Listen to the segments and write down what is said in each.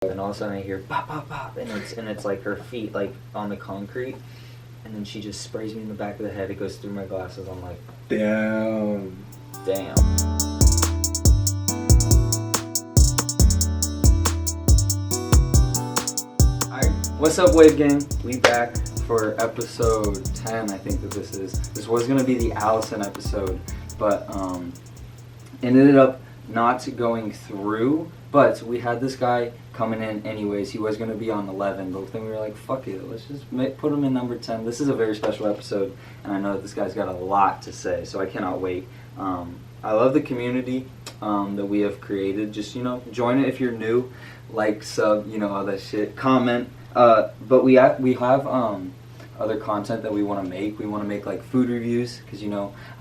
and all of a sudden I hear pop, pop, pop, and it's like her feet like on the concrete, and then she just sprays me in the back of the head. It goes through my glasses. I'm like, damn. What's up, Wave Gang? We back for episode 10. I think that this is. This was gonna be the Allison episode, but it ended up not going through. But we had this guy coming in anyways. He was going to be on 11, but then we were like, fuck it, let's just put him in number 10. This is a very special episode, and I know that this guy's got a lot to say, so I cannot wait. I love the community that we have created. Just, join it if you're new. Like, sub, all that shit. Comment. But we have other content that we want to make. We want to make like food reviews, because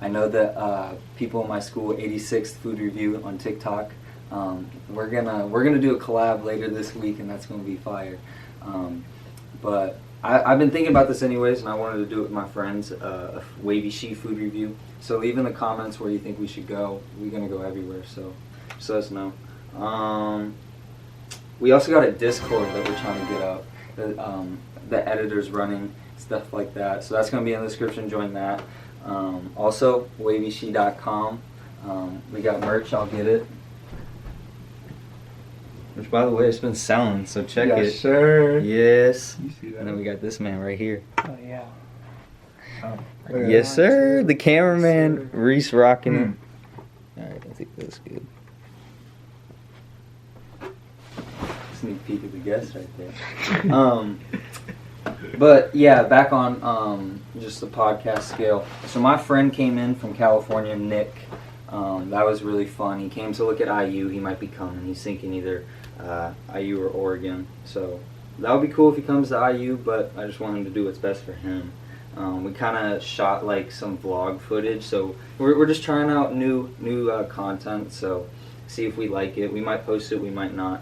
I know that people in my school, 86th food review on TikTok. We're gonna do a collab later this week, and that's gonna be fire. But I've been thinking about this anyways, and I wanted to do it with my friends, a WAVYSHI food review. So leave in the comments where you think we should go. We're gonna go everywhere, so just let us know. We also got a Discord that we're trying to get up. The editor's running, stuff like that. So that's gonna be in the description. Join that. Also, wavyshy.com. We got merch. I'll get it. Which, by the way, it's been selling, so check it. Yes, sir. Yes. You see that? And then we got this man right here. Oh, yeah. Oh. Yes, sir. The cameraman, Yes, sir. Reese, rocking it. Alright, I think that's good. Sneak peek of the guest right there. But yeah, back on just the podcast scale. So my friend came in from California, Nick. That was really fun. He came to look at IU. He might be coming. He's thinking either IU or Oregon. So that would be cool if he comes to IU, but I just want him to do what's best for him. We kind of shot like some vlog footage, so we're just trying out new content. So see if we like it. We might post it, we might not.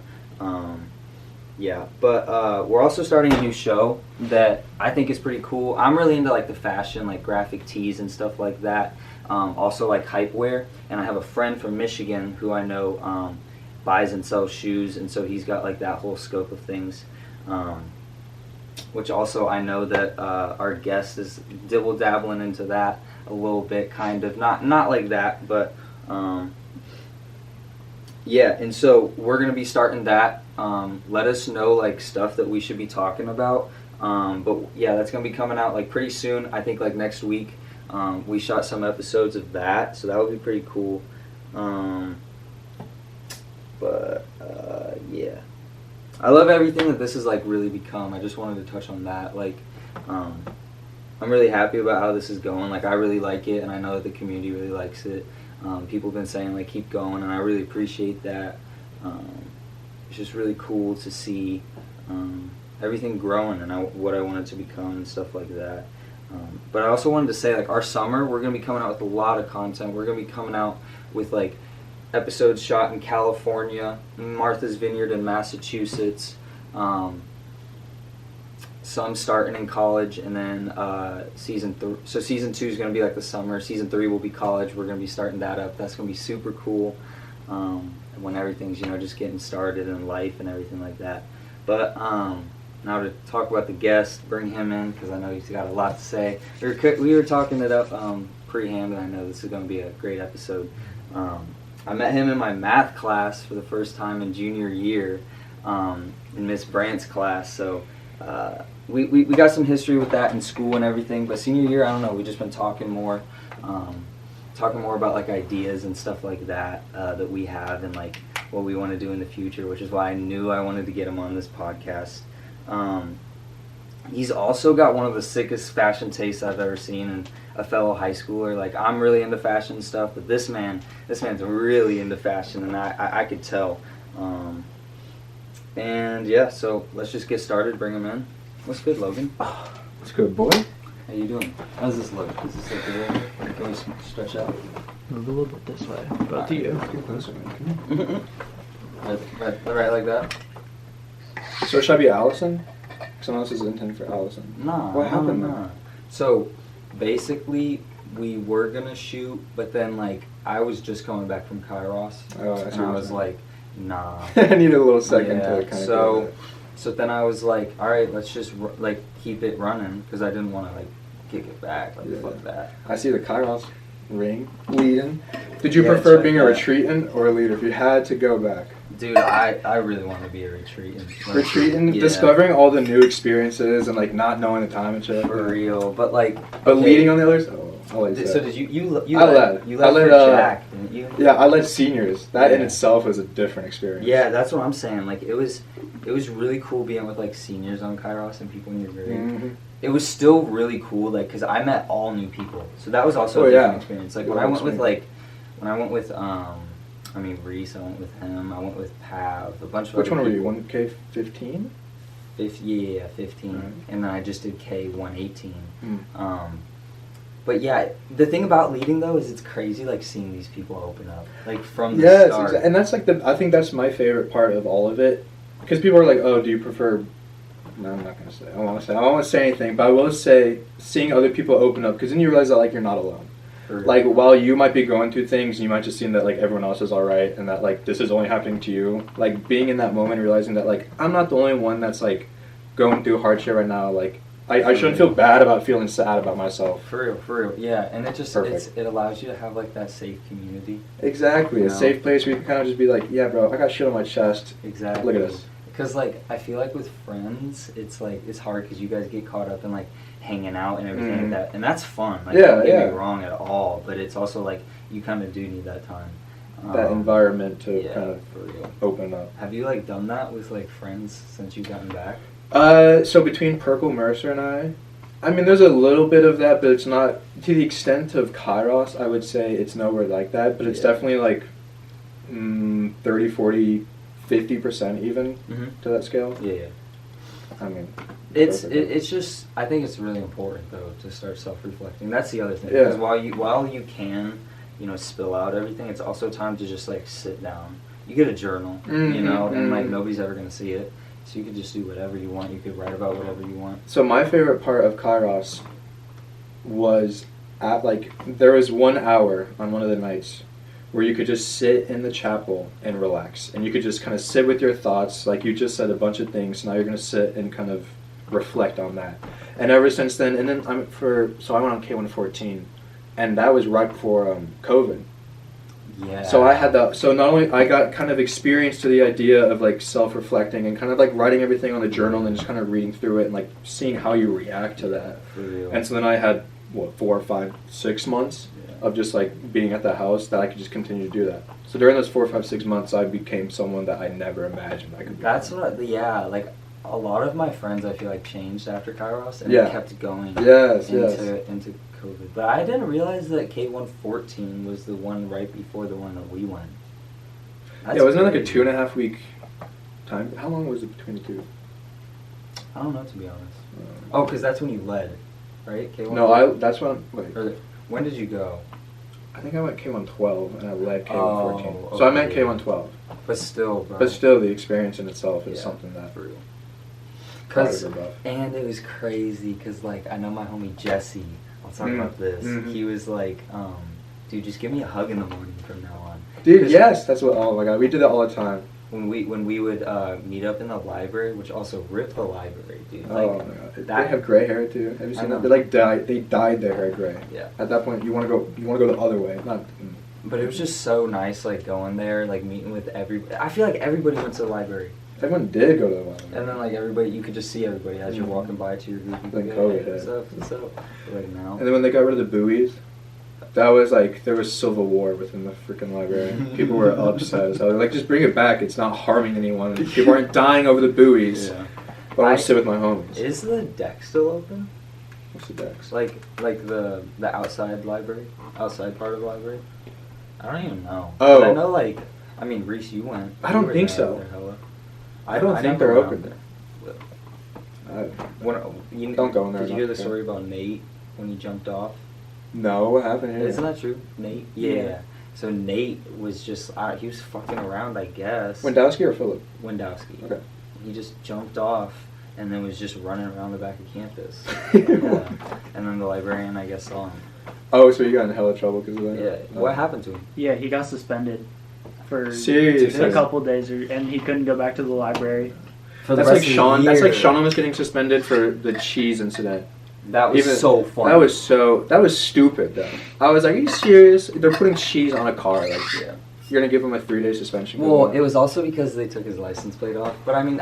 Yeah, but we're also starting a new show that I think is pretty cool. I'm really into like the fashion, like graphic tees and stuff like that. Also like hype wear, and I have a friend from Michigan who I know buys and sells shoes, and so he's got like that whole scope of things. Which also I know that our guest is dabbling into that a little bit, kind of not like that, but yeah. And so we're gonna be starting that. Let us know like stuff that we should be talking about. But yeah, that's gonna be coming out like pretty soon. I think like next week. We shot some episodes of that, so that would be pretty cool. Yeah, I love everything that this has like really become. I just wanted to touch on that. Like, I'm really happy about how this is going. Like, I really like it, and I know that the community really likes it. People have been saying like keep going, and I really appreciate that. It's just really cool to see everything growing and what I want it to become and stuff like that. But I also wanted to say, like, our summer, we're going to be coming out with a lot of content. We're going to be coming out with, like, episodes shot in California, Martha's Vineyard in Massachusetts, some starting in college, and then season 2 is going to be, like, the summer. Season 3 will be college. We're going to be starting that up. That's going to be super cool when everything's, just getting started in life and everything like that. But, now to talk about the guest, bring him in, because I know he's got a lot to say. We were talking it up pre-hand, and I know this is going to be a great episode. I met him in my math class for the first time in junior year, in Miss Brandt's class. So we got some history with that in school and everything. But senior year, I don't know, we've just been talking more about like ideas and stuff like that that we have, and like what we want to do in the future, which is why I knew I wanted to get him on this podcast. He's also got one of the sickest fashion tastes I've ever seen in a fellow high schooler. Like, I'm really into fashion stuff, but this man's really into fashion, and I could tell. And yeah, so let's just get started, bring him in. What's good, Logan? What's good, boy? How you doing? How does this look? Does this look good? Can we stretch out? Move a little bit this way. But to you. Get closer, man. Right like that? So should I be Allison? Someone else is intended for Allison. Nah. What happened nah. then? So basically, we were gonna shoot, but then like I was just coming back from Kairos, Oh, I see and I what was you're like, nah. I needed a little second Yeah, to kind of. So then I was like, all right, let's just like keep it running because I didn't want to like kick it back. Like fuck that. I see the Kairos ring leading. Did you Yeah, prefer check being a that. retreatant or a leader if you had to go back? Dude, I really want to be a retreatant. Retreating, Yeah. discovering all the new experiences and like not knowing the time and shit. For real, but like. But okay, leading on the others. Oh, I'll let you say. So did you I led. You I led led, for Jack, didn't you? Yeah, I led seniors. That in Yeah. itself was a different experience. Yeah, that's what I'm saying. Like it was really cool being with like seniors on Kairos and people in your grade. Mm-hmm. It was still really cool, like, cause I met all new people, so that was also a Oh, different yeah. experience. Like Yeah, when I went with experience. I mean Reese, I went with him. I went with Pav, a bunch of. Which other one were you? people. 1K15? Yeah, 15, Alright. and then I just did K118. Mm. But yeah, the thing about leading though is it's crazy, like seeing these people open up, like from the Yes, start. and that's like I think that's my favorite part of all of it, because people are like, oh, do you prefer? No, I'm not gonna say. I don't want to say anything, but I will say seeing other people open up, because then you realize that like you're not alone. For- Like while you might be going through things, you might just seem that like everyone else is all right, and that like this is only happening to you. Like being in that moment, realizing that like I'm not the only one that's like going through hardship right now. Like I shouldn't feel bad about feeling sad about myself. For real, yeah, and it Perfect. it allows you to have like that safe community. Exactly, You a know? safe place where you can kind of just be like, yeah, bro, I got shit on my chest. Exactly. Look at us. Because like I feel like with friends, it's like it's hard because you guys get caught up in like hanging out and everything Mhm. like that, and that's fun. Like, Yeah, don't get yeah. me wrong at all, but it's also like you kind of do need that time. That environment to yeah, kind of for real. open up. Have you like done that with like friends since you've gotten back? So between Perkle Mercer and I mean, there's a little bit of that, but it's not to the extent of Kairos. I would say it's nowhere like that, but it's Yeah. definitely like 30, 40, 50% even Mm-hmm. to that scale. Yeah. I mean, It's just I think it's really important though to start self-reflecting. That's the other thing. Yeah. Because while you can, spill out everything, it's also time to just like sit down. You get a journal, Mhm, and like mhm. nobody's ever gonna see it, so you could just do whatever you want. You could write about whatever you want. So my favorite part of Kairos was there was 1 hour on one of the nights where you could just sit in the chapel and relax, and you could just kind of sit with your thoughts. Like you just said a bunch of things, now you're gonna sit and kind of reflect on that. And ever since then, and then I went on K114, and that was right before COVID. Yeah. So so not only I got kind of experience to the idea of like self-reflecting and kind of like writing everything on the journal and just kind of reading through it and like seeing how you react to that. For real. And so then I had 4, 5, 6 months Yeah. of just like being at the house that I could just continue to do that. So during those 4, 5, 6 months, I became someone that I never imagined I could be. That's like a lot of my friends I feel like changed after Kairos and Yeah. kept going. Yes, into COVID. But I didn't realize that K114 was the one right before the one that we went. That's Yeah, wasn't it like a crazy. 2.5 week time? How long was it between the two? I don't know, to be honest. Oh, because that's when you led, right? K114? No, that's when. Wait, Or when did you go? I think I went K112 and I led K114. Oh, So I meant okay. K112. But still, bro. But still, the experience in itself is Yeah, something that. for real. Proud of Cause, her, bro. and it was crazy because like I know my homie Jesse. I'll talk about this. Mhm. He was like, dude, just give me a hug in the morning from now on. Dude, 'Cause yes, that's what. Oh my god, we did that all the time. When we would meet up in the library, which also ripped the library, dude. Like, Oh my god, they that- have gray hair too. Have you I seen know. that? They like dyed their hair gray. Yeah. At that point, you want to go the other way, not. But it was just so nice, like going there, like meeting with everybody. I feel like everybody went to the library, Everyone did go to the library. and then like everybody, you could just see everybody as you're Mhm. walking by to your group. You Then could COVID hey, what's hit. up? What's up? Like now. And then when they got rid of the buoys, that was like there was civil war within the freaking library. People were upset. So they're like, just bring it back. It's not harming anyone. People aren't dying over the buoys. Yeah. But I want to sit with my homies. Is the deck still open? What's the decks? Like the outside library, outside part of the library? I don't even know. Oh. But I know like, I mean Reese, you went. I don't You were think there, so. hella. I don't think never they're went open. out there. When, Don't go in there, Did you not hear the there. story about Nate when he jumped off? No, what happened here? Isn't that true? Nate? Yeah. Yeah. So Nate was just he was fucking around, I guess. Wendowski or Philip? Wendowski. Okay. He just jumped off and then was just running around the back of campus. Yeah. And then the librarian, I guess, saw him. Oh, so you got in hella trouble because of that? Yeah. Oh. What happened to him? Yeah, he got suspended for Seriously? a couple days, and he couldn't go back to the library. For the That's rest like of the Sean. That's year. like Sean almost getting suspended for the cheese incident. That was so funny. That was stupid though. I was like, are you serious? They're putting cheese on a car. Like, Yeah. you're gonna give him a 3-day suspension. Well, it was also because they took his license plate off. But I mean,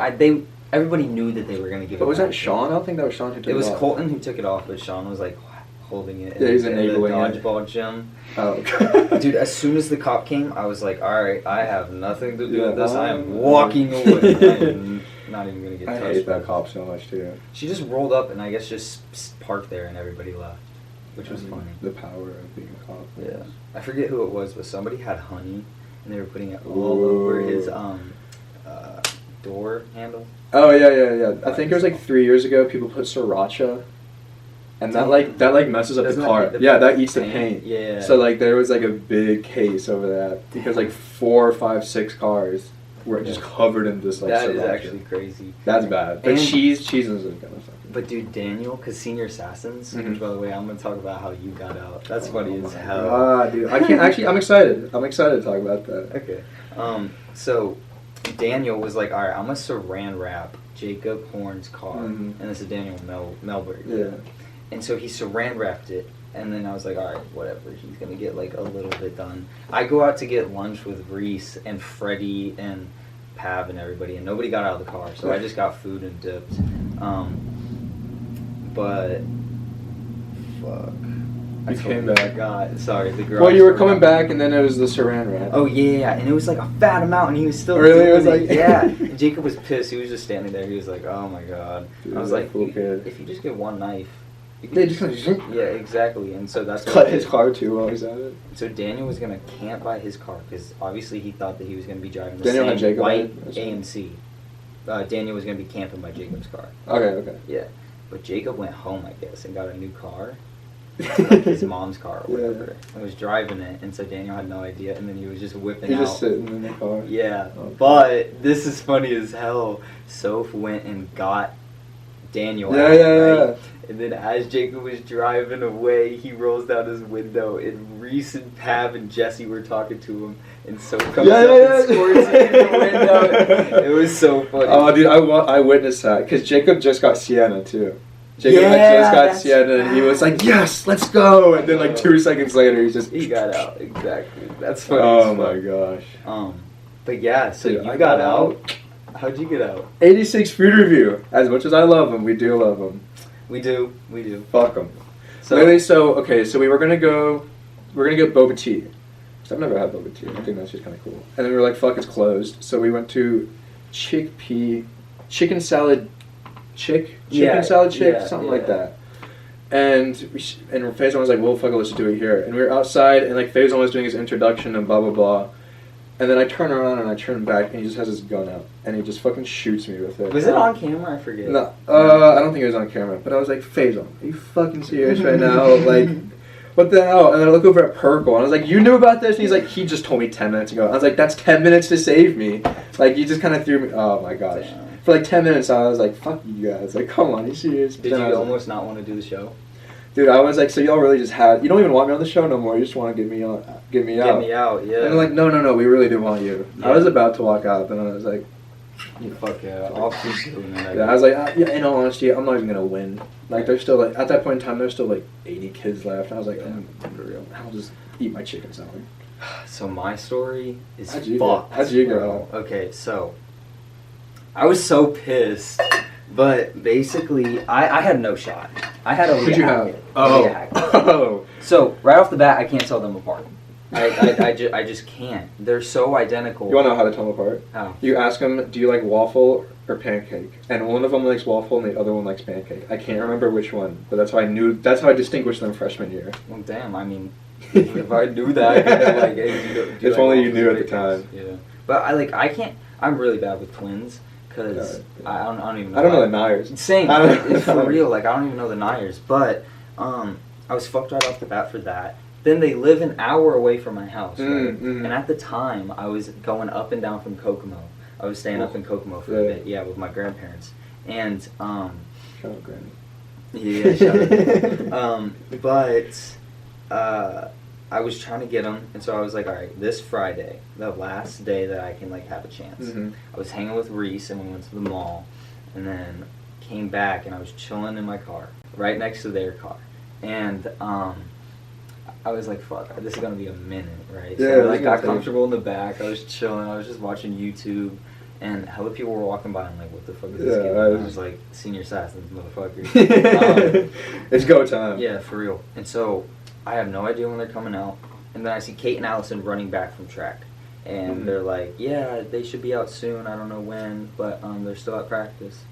everybody knew that they were gonna give it. But was back. that Sean? I don't think that was Sean who took it It was off. Colton who took it off, but Sean was like holding it. Yeah, he's in the enabling it. dodgeball gym. Oh. Dude, as soon as the cop came, I was like, all right, I have nothing to do Yeah, with this. I am I- walking away. I am not even gonna get I touched. hate that cop so much too. She just rolled up and I guess just parked there and everybody left, which was funny. The power of being a cop. Yeah, I forget who it was, but somebody had honey and they were putting it all over his door handle. Oh yeah. I think it was like 3 years ago. People put sriracha, and that messes up Doesn't the that car. eat the Yeah, that eats the paint? paint. Yeah. So like there was like a big case over that because like 4, 5, 6 cars were just covered in this like that sriracha. is actually crazy. That's bad. But And- cheese isn't gonna fucking. But dude, Daniel, because Senior Assassins, Mhm. which by the way, I'm gonna talk about how you got out. That's funny as my hell. God, dude. I can't actually. I'm excited. I'm excited to talk about that. Okay. So Daniel was like, all right, I'm gonna saran wrap Jacob Horn's car, Mhm. and this is Daniel Melberg. Yeah. And so he saran wrapped it, and then I was like, all right, whatever. He's gonna get like a little bit done. I go out to get lunch with Reese and Freddie and Pav and everybody, and nobody got out of the car, so I just got food and dipped. But fuck. I You came totally back. forgot. Sorry, the garage. Well, you were door coming number. back, and then it was the saran wrap. Oh yeah, and it was like a fat amount, and he was still Really? It was doing like- yeah. And Jacob was pissed. He was just standing there. He was like, "Oh my god." Dude, I was that like, fool kid. "If you just get one knife, you They can just kind of yeah, exactly." And so that's what cut he his did. car too while he's at it. So Daniel was gonna camp by his car because obviously he thought that he was gonna be driving the Daniel had same Jacob white in it, or AMC. Daniel was gonna be camping by Jacob's car. Okay. Yeah, but Jacob went home, I guess, and got a new car. Like his mom's car or Yeah. whatever. And was driving it, and so Daniel had no idea, and then he was just whipping He's out. just sitting in the car. Yeah, Oh. but this is funny as hell. Soph went and got Daniel Yeah, out, yeah. right? And then as Jacob was driving away, he rolls down his window, and Reese and Pav and Jesse were talking to him, and Soph comes up and squirts him in the window. It was so funny. Oh, dude, I witnessed that because Jacob just got Sienna too. Jacob had Yeah, just got that's Sienna, and he was like, "Yes, let's go!" And then like 2 seconds later, he's just He got out, exactly. That's funny. Oh as my fuck. gosh! But yeah, so Dude, you I got got out. How'd you get out? 86 food review. As much as I love them, we do love them. We do. Fuck them. So, Literally, so we were gonna get boba tea. So I've never had boba tea. I think that's just kind of cool. And then we were like, "Fuck, it's closed." So we went to chicken salad chick, something like that. And Faison was like, "Well, fuck it, let's do it here." And we were outside, and like Faison was doing his introduction and blah blah blah. And then I turn around and I turn back, and he just has his gun out, and he just fucking shoots me with it. was it on camera? I forget. No, I don't think it was on camera. But I was like, Faison, are you fucking serious right now? Like, what the hell? And then I look over at Purple, and I was like, you knew about this? And he's like, he just told me 10 minutes ago. I was like, that's 10 minutes to save me. Like, you just kind of threw me. Oh my gosh. Damn. For like 10 minutes, I was like, fuck you guys. Like, come on, are you serious? Did Then I you was almost not want to do the show? Dude, I was like, so y'all really just you don't even want me on the show no more. You just want to get me out. Get me out, yeah. And they're like, no, we really do want you. Yeah. I was about to walk out, then I was like, Fuck yeah, I'll keep doing it. yeah, I was like, yeah, in all honesty, I'm not even going to win. Like, there's still, like, at that point in time, there's still, like, 80 kids left. I was like, I'll just eat my chicken salad. So my story is How'd you fucked. go? How'd you go? bro. Okay, so I was so pissed, but basically I had no shot. I had a Who'd you have? Oh. So right off the bat, I can't tell them apart. I just can't. They're so identical. You want to know how to tell them apart? How? You ask them, do you like waffle or pancake? And one of them likes waffle and the other one likes pancake. I can't remember which one, but that's how I distinguished them freshman year. Well, damn. I mean, if I knew that, I could be like, hey, do If like only you waffles knew and at the pancakes? time. Yeah. But I can't. I'm really bad with twins because I don't even know. I don't know the Nyers. Same. I don't know. It's for real. Like, I don't even know the Nyers. But I was fucked right off the bat for that. Then they live an hour away from my house, right? And at the time, I was going up and down from Kokomo. I was staying up in Kokomo for a bit, with my grandparents. And, Shut up, Granny. yeah, shut up. But, I was trying to get them, and so I was like, all right, this Friday, the last day that I can like have a chance. I was hanging with Reese, and we went to the mall, and then came back, and I was chilling in my car, right next to their car, and I was like, fuck, this is gonna be a minute, right? Yeah, So I like got comfortable in the back. I was chilling. I was just watching YouTube. And hella people were walking by and like, what the fuck is this kid? I was like, Senior Assassins, motherfucker. It's go time. Yeah, for real. And so I have no idea when they're coming out. And then I see Kate and Allison running back from track. And they're like, yeah, they should be out soon. I don't know when, but they're still at practice.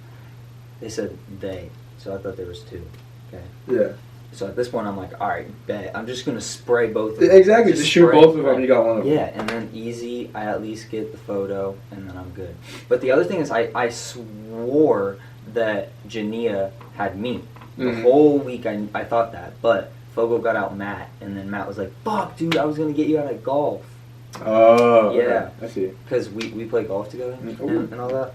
They said they. So I thought there was two. Okay. Yeah. So at this point, I'm like, all right, bet. I'm just going to spray both of them. Exactly. Just shoot both of them and you got one of them. Yeah, and then easy, I at least get the photo, and then I'm good. But the other thing is I swore that Jania had me. The whole week I thought that. But Fogo got out Matt, and then Matt was like, fuck, dude, I was going to get you out of golf. Oh, yeah. Okay. I see. Because we play golf together and all that,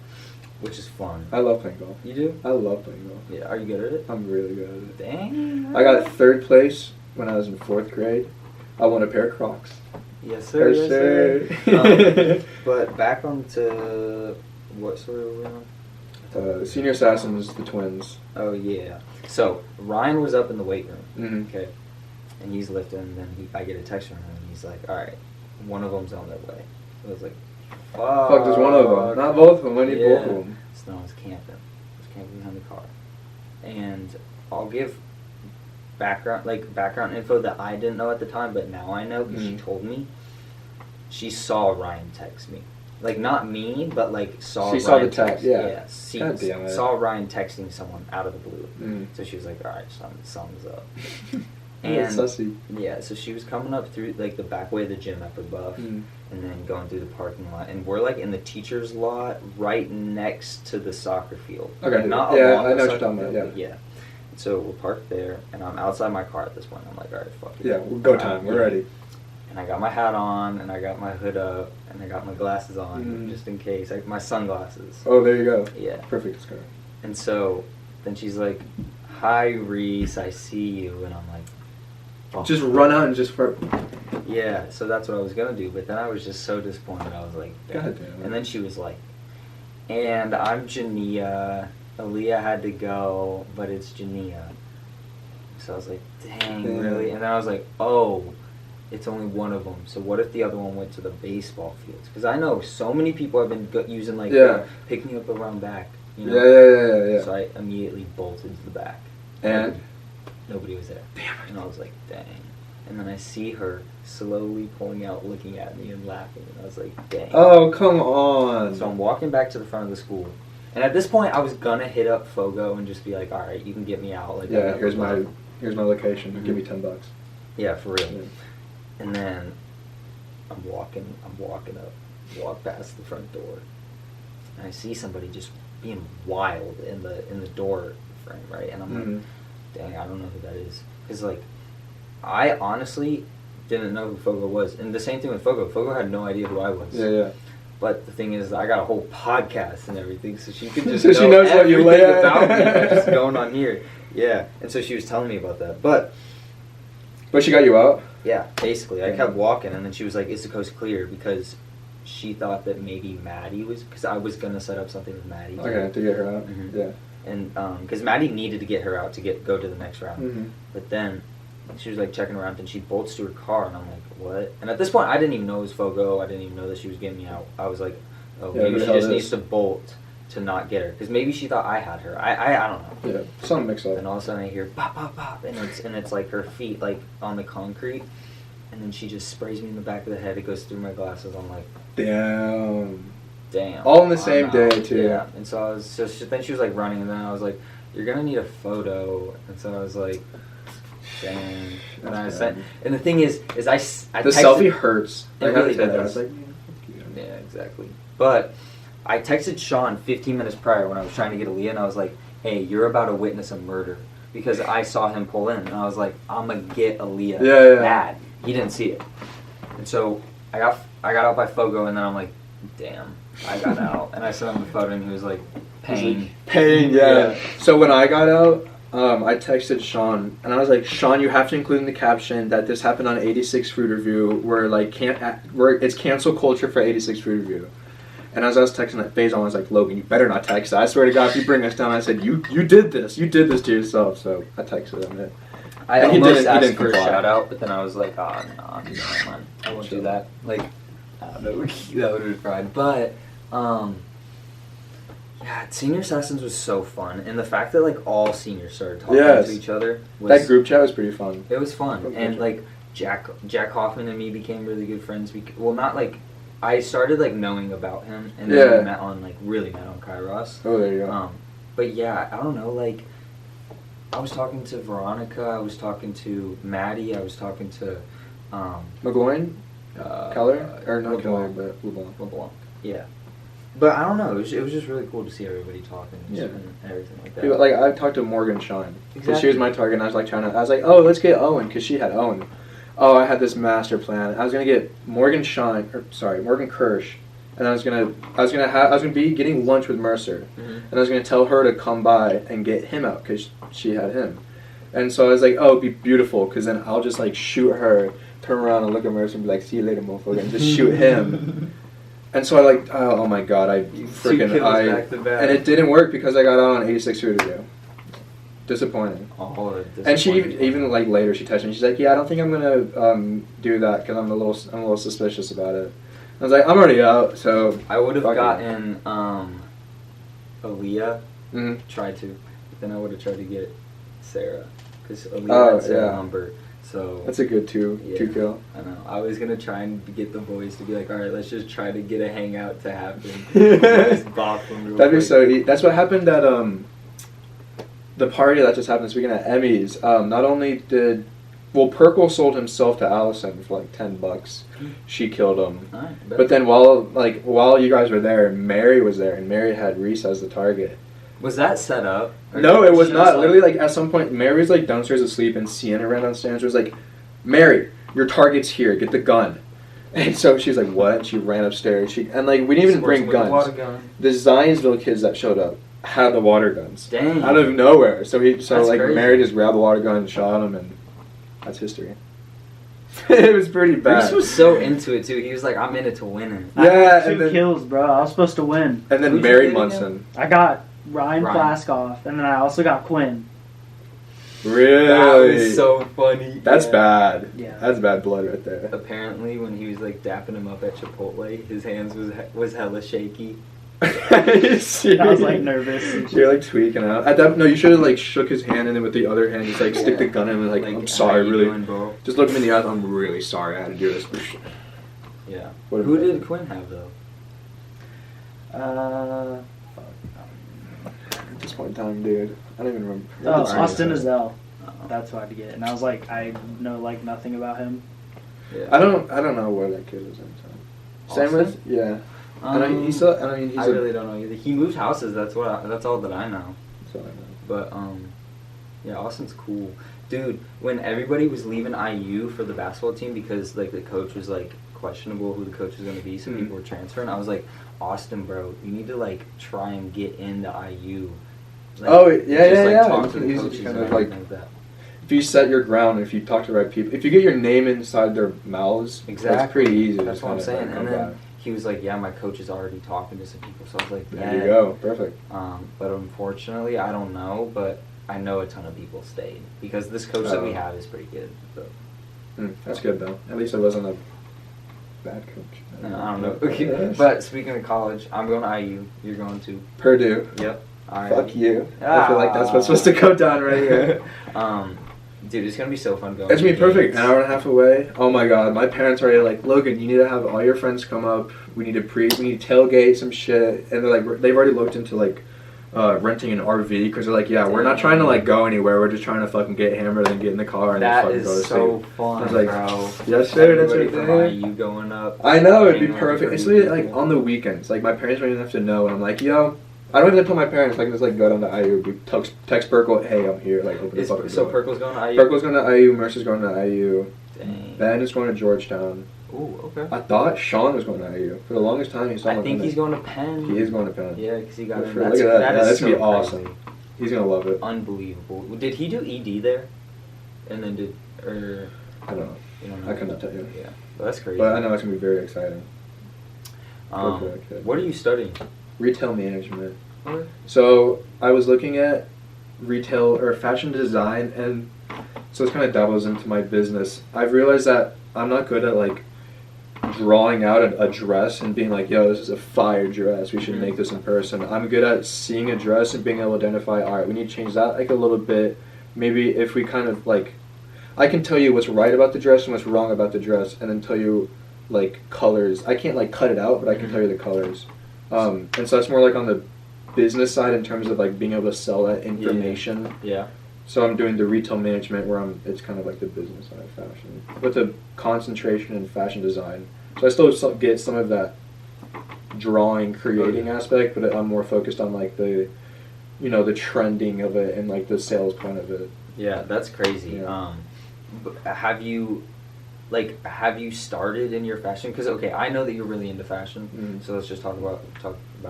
which is fun. I love playing golf. You do? I love playing golf. Yeah, are you good at it? I'm really good at it. Dang. I got 3rd place when I was in 4th grade. I won a pair of Crocs. Yes, sir. Yes, sir. But back on to what story were we on? Senior Assassins, the twins. Oh, yeah. So, Ryan was up in the weight room, Mm-hmm. okay? And he's lifting, and then I get a text from him, and he's like, all right, one of them's on their way. So I was like, Fuck, there's one of them. Not both of them. I need both of them. So I was camping. I was camping behind the car. And I'll give background info that I didn't know at the time, but now I know because she told me. She saw Ryan text me. Like, not me, but like saw She Ryan saw the text, yeah. Yeah, God damn it. saw Ryan texting someone out of the blue. So she was like, all right, something's up. And sussy. yeah, so she was coming up through like the back way of the gym up above, and then going through the parking lot, and we're like in the teacher's lot right next to the soccer field. Okay, Like, not yeah, along I the know what you're soccer talking about, field, but yeah. So we're parked there, and I'm outside my car at this point. I'm like, all right, fuck it. Yeah, go time. We're ready. And I got my hat on, and I got my hood up, and I got my glasses on, just in case. Like my sunglasses. Oh, there you go. Yeah. Perfect description. And so then she's like, hi, Reese, I see you. And I'm like, oh. Just run out and just Yeah, so that's what I was going to do. But then I was just so disappointed. I was like, damn. God damn it. And then she was like, and I'm Jania. Aaliyah had to go, but it's Jania. So I was like, dang, really? And then I was like, oh, it's only one of them. So what if the other one went to the baseball fields? Because I know so many people have been using like pick me up around back. You know? Yeah. So I immediately bolted to the back. And nobody was there. Damn it. And I was like, dang. And then I see her slowly pulling out, looking at me and laughing. And I was like, dang. Oh, come on. So I'm walking back to the front of the school. And at this point, I was going to hit up Fogo and just be like, all right, you can get me out. Like, Yeah, here's my location. Give me $10. Yeah, for real. Yeah. And then I'm walking up, walk past the front door, and I see somebody just being wild in the door frame, right? And I'm like, dang, I don't know who that is. Because, like, I honestly didn't know who Fogo was. And the same thing with Fogo. Fogo had no idea who I was. Yeah. But the thing is, I got a whole podcast and everything, so she could just So know she knows what you everything lay about me that's just going on here. Yeah, and so she was telling me about that. But she got you out? yeah, basically, I kept walking, and then she was like, "Is the coast clear?" Because she thought that maybe Maddie was, because I was gonna set up something with Maddie. Too. Okay, to get her out. Yeah. And because Maddie needed to get her out to go to the next round, but then she was like checking around, and she bolts to her car, and I'm like, "What?" And at this point, I didn't even know it was Fogo. I didn't even know that she was getting me out. I was like, "Oh, Yeah, maybe who she the hell just is? needs to bolt to not get her," because maybe she thought I had her. I don't know. Yeah, something mixed up. Then all of a sudden I hear pop, pop, pop, and it's like her feet like on the concrete, and then she just sprays me in the back of the head. It goes through my glasses. I'm like, damn. All in the same I'm day out. too. Yeah. And so I was then she was like running, and then I was like, you're gonna need a photo, and so I was like, dang. And I sent, and the thing is I The texted, selfie hurts. It I really gotta tell you, I does. was like, yeah, exactly. But I texted Sean 15 minutes prior when I was trying to get Aaliyah, and I was like, hey, you're about to witness a murder. Because I saw him pull in, and I was like, I'm going to get Aaliyah bad. He didn't see it. And so I got out by Fogo, and then I'm like, damn, I got out. And I sent him the photo, and he was like, pain. Pain, yeah. So when I got out, I texted Sean, and I was like, Sean, you have to include in the caption that this happened on 86 Food Review, where it's cancel culture for 86 Food Review. And as I was texting that Faison, I was like, Logan, you better not text that. I swear to God, if you bring us down, I said, you did this to yourself. So I texted him. I And he almost didn't asked for a comply. shout out, but then I was like, oh, no, man, I won't do that. Like, I don't know, that would have been fine. But, yeah, Senior Assassins was so fun. And the fact that, like, all seniors started talking to each other was... That group chat was pretty fun. It was fun. And, like, Jack Hoffman and me became really good friends. Well, not, like... I started, like, knowing about him, and then we met on Kairos. Oh, there you go. But, yeah, I don't know, like... I was talking to Veronica, I was talking to Maddie, I was talking to... McGloin? Keller? Or not Keller, but LeBlanc. Yeah. But I don't know, it was just really cool to see everybody talking and everything like that. People, like, I talked to Morgan Shine. Because she was Exactly. my target, and I was like, oh, let's get Owen, because she had Owen. Oh, I had this master plan. I was gonna get Morgan Kirsch, and I was gonna be getting lunch with Mercer, and I was gonna tell her to come by and get him out because she had him, and so I was like, oh, it'd be beautiful because then I'll just like shoot her, turn around and look at Mercer and be like, see you later, motherfucker, and just shoot him. And so I like, oh my God, and it didn't work because I got out on 86 Food Review. Disappointing. And she even like later she texted me. She's like, "Yeah, I don't think I'm gonna do that because I'm a little suspicious about it." I was like, "I'm already out, so." I would have gotten Aaliyah. Tried to, but then I would have tried to get Sarah because Aaliyah had Sarah Humbert. So that's a good two kill. I know. I was gonna try and get the boys to be like, all right, let's just try to get a hangout to happen. Just bop them real That'd be quick. so neat. That's what happened at the party that just happened this weekend at Emmy's. Not only did Perkle sold himself to Allison for like $10. She killed him. All right, but then while you guys were there, Mary was there, and Mary had Reese as the target. Was that set up? No, it was not. Literally, like at some point, Mary was like downstairs asleep, and Sienna ran downstairs. And was like, "Mary, your target's here. Get the gun." And so she's like, "What?" And she ran upstairs. We didn't even bring guns. The Zionsville kids that showed up had the water guns. Dang. Out of nowhere. So crazy. Mary just grabbed the water gun and shot him, and that's history. It was pretty bad. Reese was so into it too. He was like, "I'm in it to win it." I had two kills, bro. I was supposed to win. And then Who'd you Mary get Munson. I got Ryan Flaskoff, and then I also got Quinn. Really? That was so funny. That's bad. Yeah. That's bad blood right there. Apparently, when he was like dapping him up at Chipotle, his hands was hella shaky. I was like nervous. You're like tweaking out. You should have like shook his hand and then with the other hand just like stick the gun in and like, I'm sorry, really. Doing, bro? Just look him in the eyes. I'm really sorry I had to do this. Yeah. What Who did Quinn have though? At this point in time, dude, I don't even remember. Austin Azell. That's what I had to get, and I was like, I know like nothing about him. Yeah. I don't know where that kid was in. Same with I really don't know either. He moved houses. That's all that I know. That's all I know. But yeah, Austin's cool, dude. When everybody was leaving IU for the basketball team because like the coach was like questionable who the coach was gonna be, so people were transferring. I was like, Austin, bro, you need to like try and get into IU. Like, Talk to the coaches kind and of like everything that. if you set your ground, if you talk to the right people, if you get your name inside their mouths, that's pretty easy. That's what I'm saying. And then back. he was like, "Yeah, my coach is already talking to some people." So I was like, "There you go, perfect." But unfortunately, I don't know. But I know a ton of people stayed because this coach that we have is pretty good. So. That's good though. At least it wasn't a bad coach. I don't know. Okay. But speaking of college, I'm going to IU. You're going to Purdue. Yep. All right. Fuck you. I feel like that's what's supposed to go down right here. Dude, it's gonna be so fun going. It's gonna be perfect. An hour and a half away. Oh my god, my parents are already like, Logan, you need to have all your friends come up. We need to tailgate some shit, and they're like, they've already looked into like renting an RV because they're like, yeah, we're not trying to like go anywhere. We're just trying to fucking get hammered and get in the car and just fucking go to sleep. That is so fun, I was like, bro. Yes, sir. That's Everybody right from IU going up. I know it'd be perfect. It's literally like on the weekends. Like my parents don't even have to know, and I'm like, yo. I don't even tell my parents. I can just like go down to IU. We text Perkle, hey, I'm here. Like open the fucking door. So Perkle's going to IU. Perkle's going to IU. Mercer's going to IU. Dang. Ben is going to Georgetown. Ooh, okay. I thought Sean was going to IU for the longest time. I think he's going to Penn. He is going to Penn. Yeah, because he got in. Look at that. That's gonna be awesome. He's gonna love it. Unbelievable. Did he do ED there? And then I don't know. You don't know? I couldn't tell you. Yeah, well, that's crazy. But I know it's gonna be very exciting. What are you studying? Retail management. Okay. So I was looking at retail or fashion design, and so it kind of dabbles into my business. I've realized that I'm not good at like drawing out a dress and being like, yo, this is a fire dress, we should make this in person. I'm good at seeing a dress and being able to identify, all right, we need to change that like a little bit. Maybe if we kind of like, I can tell you what's right about the dress and what's wrong about the dress, and then tell you like colors. I can't like cut it out, but I can tell you the colors. And so that's more like on the business side in terms of like being able to sell that information. Yeah. So I'm doing the retail management where it's kind of like the business side of fashion with a concentration in fashion design. So I still get some of that drawing, creating aspect, but I'm more focused on like the, you know, the trending of it and like the sales point of it. Yeah, that's crazy. Yeah. Have you started in your fashion? Because okay, I know that you're really into fashion, so let's just talk about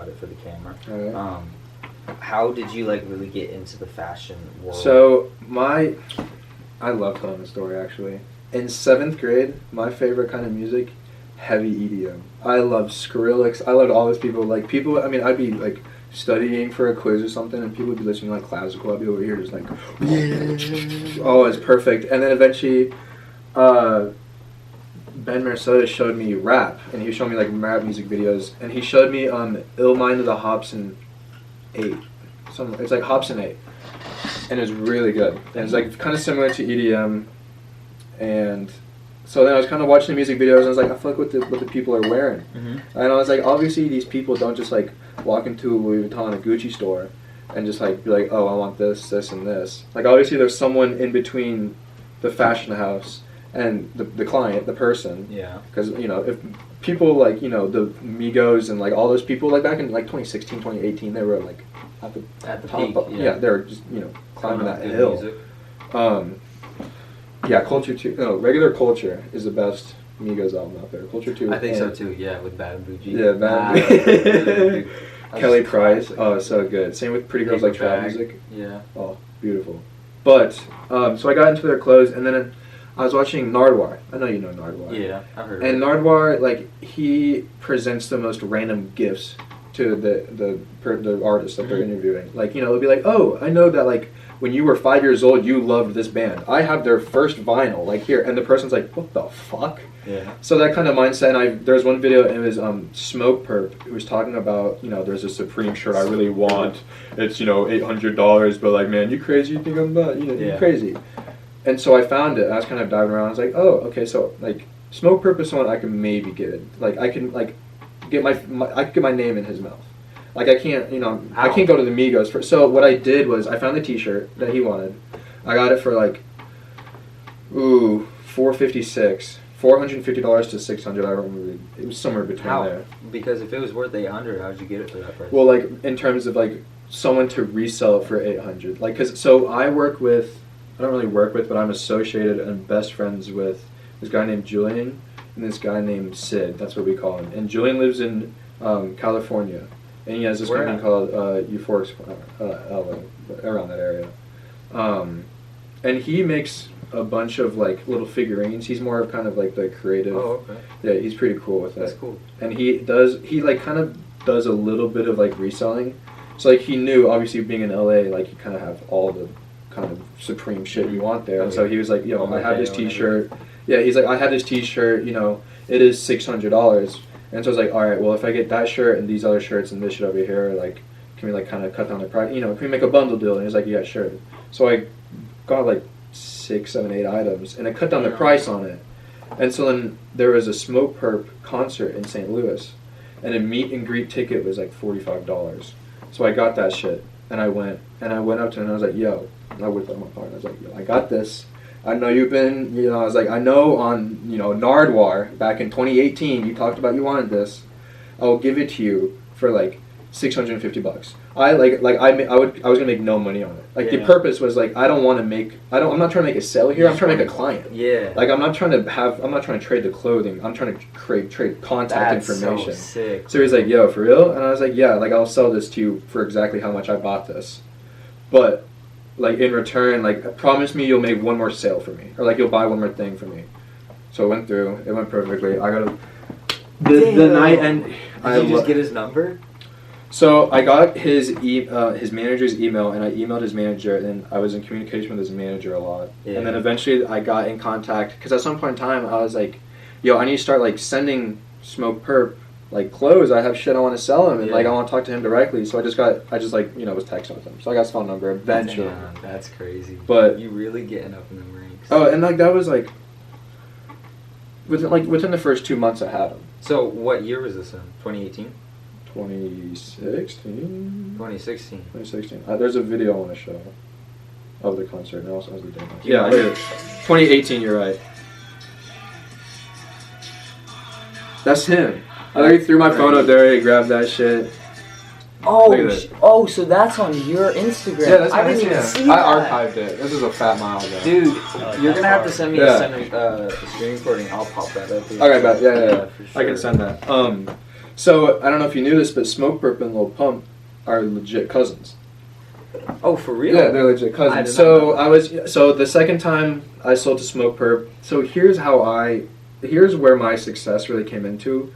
it for the camera. Right. How did you like really get into the fashion world? So I love telling the story actually. In 7th grade, my favorite kind of music, heavy EDM. I loved Skrillex. I loved all these people. Like people, I mean, I'd be like studying for a quiz or something, and people would be listening to like classical. I'd be over here just like, oh, it's perfect. And then eventually, Ben Mersoda showed me rap, and he showed me like rap music videos, and he showed me Ill Mind of the Hobson 8. It's like Hobson 8, and it's really good. And it's like kind of similar to EDM, and so then I was kind of watching the music videos, and I was like, I feel like what the people are wearing, and I was like, obviously these people don't just like walk into a Louis Vuitton or Gucci store and just like be like, oh, I want this, this, and this. Like obviously there's someone in between the fashion house and the client, the person. Yeah. Because, you know, if people like, you know, the Migos and like all those people, like back in like 2016, 2018, they were like at the top. Peak, yeah, they were just, you know, climbing that hill. Music. Yeah, Culture 2. No, Regular Culture is the best Migos album out there. Culture 2. I think so too. Yeah, with Bad and Bougie. Yeah, Bad and Bougie. Kelly Price. Oh, so good. Same with Pretty Girls Like Trap Music. Yeah. Oh, beautiful. But so I got into their clothes, and then I was watching Nardwuar. I know you know Nardwuar. Yeah, I heard. And Nardwuar, like, he presents the most random gifts to the artists that they're interviewing. Like, you know, it'll be like, oh, I know that like when you were 5 years old, you loved this band. I have their first vinyl, like here, and the person's like, what the fuck? Yeah. So that kind of mindset. And there was one video, and it was Smoke Perp, who was talking about, you know, there's a Supreme shirt I really want. It's, you know, $800, but like, man, you crazy? You think I'm not? You know, you crazy? And so I found it. I was kind of diving around. I was like, oh, okay. So like, Smoke Perp is someone I can maybe get it. Like I can like get I can get my name in his mouth. Like I can't, you know, I can't go to the Migos for. So what I did was I found the T-shirt that he wanted. I got it for like, $456. $450 to $600. I don't remember. It was somewhere between there. Because if it was worth $800, how'd you get it for that price? Well, like in terms of like someone to resell it for $800. Like, cause so I don't really work with, but I'm associated and best friends with this guy named Julian and this guy named Sid. That's what we call him. And Julian lives in California, and he has this company called Euphorics LA, around that area. And he makes a bunch of like little figurines. He's more of kind of like the creative. Oh, okay. Yeah, he's pretty cool with that. That's cool. And he like kind of does a little bit of like reselling. So like he knew, obviously being in LA, like you kind of have all the kind of Supreme shit you want there. And so he was like, yo, I have this T-shirt. Yeah, he's like, I have this T-shirt. You know, it is $600. And so I was like, all right, well, if I get that shirt and these other shirts and this shit over here, like, can we like kind of cut down the price? You know, can we make a bundle deal? And he's like, yeah, sure. So I got like 6, 7, 8 items, and I cut down the price on it. And so then there was a Smoke Perp concert in St. Louis, and a meet and greet ticket was like $45. So I got that shit, and I went up to him and I was like, yo, I whipped out my card. I was like, yo, I got this. I know you've been, you know, I was like, I know on, you know, Nardwuar back in 2018, you talked about you wanted this. I'll give it to you for like $650. I was gonna make no money on it. Like the purpose was like, I'm not trying to make a sale here. I'm trying to make a client. Yeah. Like I'm not trying to trade the clothing. I'm trying to trade contact information. So sick. So he was like, yo, for real? And I was like, yeah, like I'll sell this to you for exactly how much I bought this. but like in return, like promise me you'll make one more sale for me, or like you'll buy one more thing for me. So it went through. It went perfectly. I got the night and Did you just get his number? So I got his manager's email, and I emailed his manager, and I was in communication with his manager a lot. Yeah. And then eventually I got in contact, because at some point in time I was like, yo, I need to start like sending Smoke Perp like clothes. I have shit I want to sell him, and like I want to talk to him directly. So I just like was texting with him. So I got his phone number eventually. Damn, that's crazy. But you really getting up in the ranks. Oh, and like that was like within the first 2 months I had him. So what year was this in? 2018? 2016. 2016. 2016. There's a video I want to show of the concert. And also has the demo. Yeah, look at it. 2018. You're right. That's him. I already threw my phone up there. He grabbed that shit. Oh, so that's on your Instagram. Yeah, that's I didn't even see that. I archived it. This is a fat mile ago. Dude, you're gonna have to send me Yeah. a screen recording. I'll pop that up. Here. Okay, but yeah. For sure. I can send that. So I don't know if you knew this, but Smoke Perp and Lil Pump are legit cousins. Oh, for real? Yeah, they're legit cousins. So the second time I sold to Smoke Perp. So here's where my success really came into.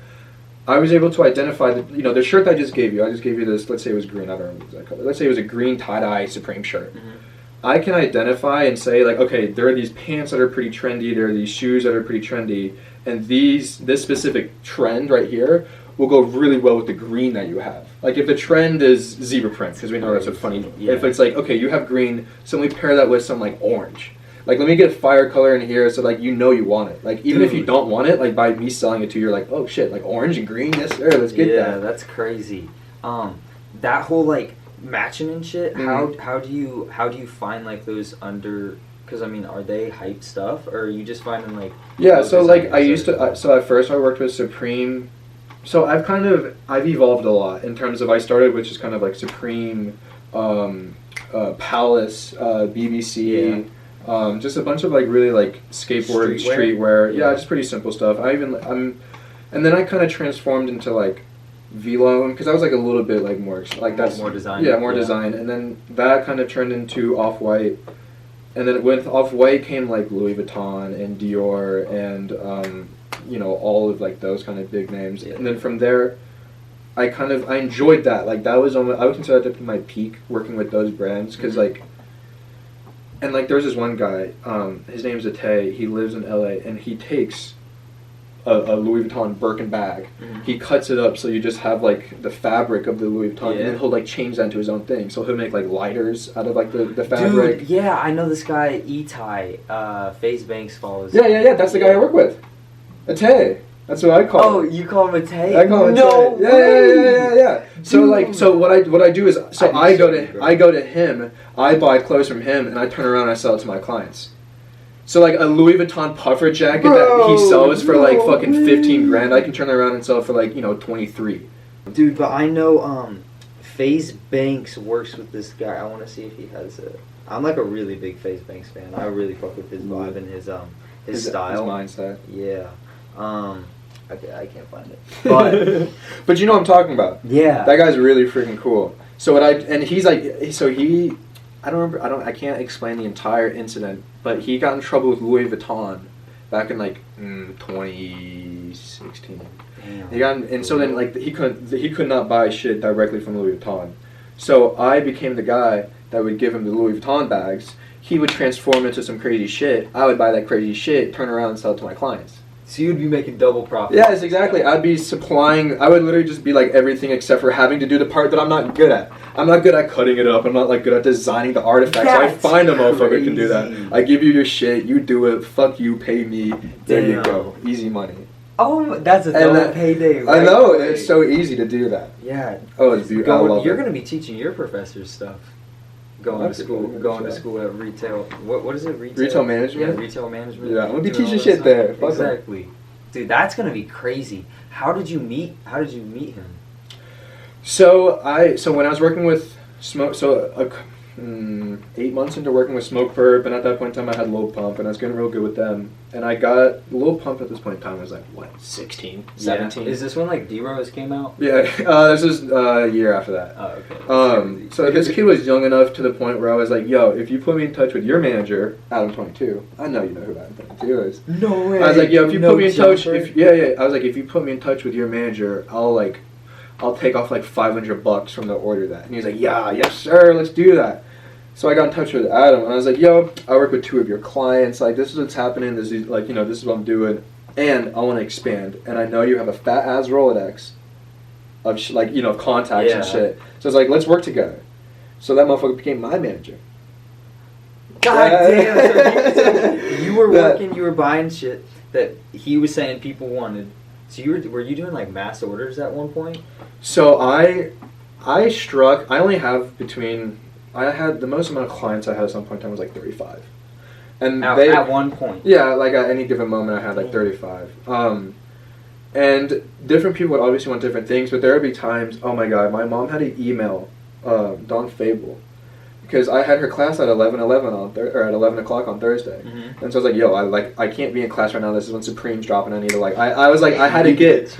I was able to identify the shirt I just gave you. I just gave you this. Let's say it was green. I don't remember the exact color. Let's say it was a green tie-dye Supreme shirt. Mm-hmm. I can identify and say like, okay, there are these pants that are pretty trendy. There are these shoes that are pretty trendy, and this specific trend right here will go really well with the green that you have. Like if the trend is zebra print, because we know that's a funny. Yeah. If it's like, okay, you have green, so let me pair that with some like orange. Like let me get fire color in here, so like you want it. Like even if you don't want it, like by me selling it to you, you're like, oh shit, like orange and green, yes sir, let's get that. Yeah, that's crazy. That whole like matching and shit. Mm-hmm. How do you find like those under? Because I mean, are they hype stuff, or are you just finding like? Yeah, so like I used to. So at first I worked with Supreme. So I've evolved a lot in terms of I started with just kind of like Supreme, Palace, BBC. Yeah. Just a bunch of like really like skateboard streetwear. Yeah, just pretty simple stuff. And then I kind of transformed into like V-Lone, because I was like a little bit like more like that's more design. Yeah, more design. And then that kind of turned into Off-White. And then with Off-White came like Louis Vuitton and Dior and all of like those kind of big names. Yeah. And then from there, I enjoyed that. Like that was I would consider that to be my peak working with those brands, because like. And like there's this one guy, his name's Atay, he lives in LA, and he takes a Louis Vuitton Birkin bag, he cuts it up so you just have like the fabric of the Louis Vuitton, and then he'll like change that into his own thing. So he'll make like lighters out of like the fabric. Dude, yeah, I know this guy, Etai, FaZe Banks follows. Yeah, that's the guy I work with. Atay. That's what I call him. Oh, you call him Atay? I call him No Atay. Yeah. So what I do is I go to him, I buy clothes from him, and I turn around and I sell it to my clients. So like a Louis Vuitton puffer jacket that he sells for like fucking 15 grand, I can turn around and sell it for like 23. Dude, but I know FaZe Banks works with this guy. I want to see if he has it. I'm like a really big FaZe Banks fan. I really fuck with his vibe and his style, his mindset. Yeah. I can't find it. But but you know what I'm talking about. Yeah. That guy's really freaking cool. So he's like, I can't explain the entire incident, but he got in trouble with Louis Vuitton back in like 2016. Damn. So then like he could not buy shit directly from Louis Vuitton. So I became the guy that would give him the Louis Vuitton bags. He would transform into some crazy shit. I would buy that crazy shit, turn around and sell it to my clients. So you'd be making double profit. Yes, exactly. I'd be supplying. I would literally just be like everything except for having to do the part that I'm not good at. I'm not good at cutting it up. I'm not like good at designing the artifacts. So I find a motherfucker who can do that. I give you your shit. You do it. Fuck you. Pay me. There you go. Easy money. Oh, that's a double payday. Right? I know. It's so easy to do that. Yeah. Oh, it's beautiful. You're gonna be teaching your professors stuff. Going to school at retail. What is it? Retail management. Yeah, retail management. Yeah, I'm gonna be teaching shit there. Fuck exactly. Dude, that's gonna be crazy. How did you meet him? So when I was working with Smoke, 8 months into working with Smoke Perp, and at that point in time I had Low Pump, and I was getting real good with them. And I got Low Pump at this point in time. I was like, what, 16, 17? Yeah. Is this when like D-Rose came out? Yeah, this is a year after that. Oh, okay. So this kid was young enough to the point where I was like, yo, if you put me in touch with your manager, Adam22, I know you know who Adam22 is. No way. I was like, yo, if you put me in touch, jumper? I was like, if you put me in touch with your manager, I'll take off like $500 from the order that. And he was like, yeah, yes sir, let's do that. So I got in touch with Adam, and I was like, yo, I work with 2 of your clients, like this is what's happening, this is like, this is what I'm doing, and I want to expand, and I know you have a fat ass Rolodex of contacts and shit. So it's like, let's work together. So that motherfucker became my manager. God damn. So you were working, you were buying shit that he was saying people wanted. So were you doing like mass orders at one point? So I only have I had the most amount of clients I had at some point in time was like 35. And at one point. Yeah, like at any given moment I had like 35. And different people would obviously want different things, but there would be times, oh my god, my mom had to email Dawn Fable because I had her class at 11:11 or at 11 o'clock on Thursday. Mm-hmm. And so I was like, yo, I can't be in class right now. This is when Supreme's dropping. I need to I had to get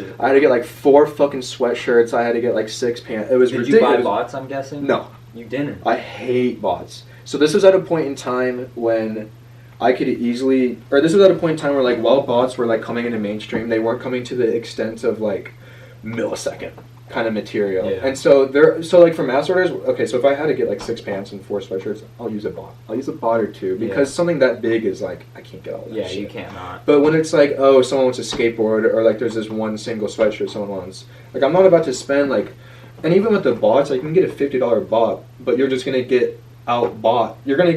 like 4 fucking sweatshirts. I had to get like 6 pants. It was ridiculous. Did you buy bots, I'm guessing? No. You didn't? I hate bots. So this was at a point in time when I could easily, or this was at a point in time where like while bots were like coming into mainstream, they weren't coming to the extent of like millisecond kind of material. Yeah. And so like for mass orders, okay, so if I had to get like 6 pants and 4 sweatshirts, I'll use a bot. I'll use a bot or 2 because something that big is like, I can't get all that shit. Yeah, you cannot. But when it's like, oh, someone wants a skateboard or like there's this one single sweatshirt someone wants, like I'm not about to spend like, and even with the bots, like you can get a $50 bot, but you're just gonna get outbought. You're gonna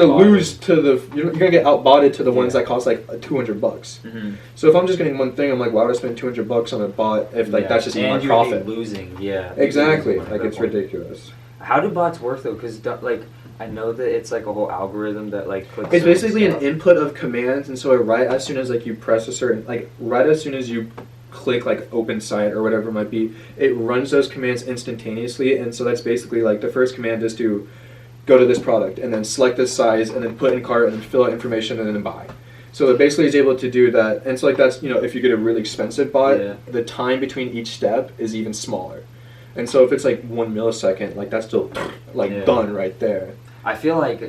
lose to you're gonna get outbotted to the ones that cost like $200. Mm-hmm. So if I'm just getting one thing, I'm like, why would I spend $200 on a bot if like that's just my profit? And you're losing, yeah. Exactly, like it's ridiculous. How do bots work though? Because like I know that it's like a whole algorithm that like clicks. It's basically an input of commands, and so right as soon as like you press a certain right as soon as you click like open site or whatever it might be, it runs those commands instantaneously. And so that's basically like the first command is to go to this product and then select this size and then put in cart and then fill out information and then buy. So it basically is able to do that. And so like that's, if you get a really expensive bot, the time between each step is even smaller. And so if it's like 1 millisecond, like that's still like done right there. I feel like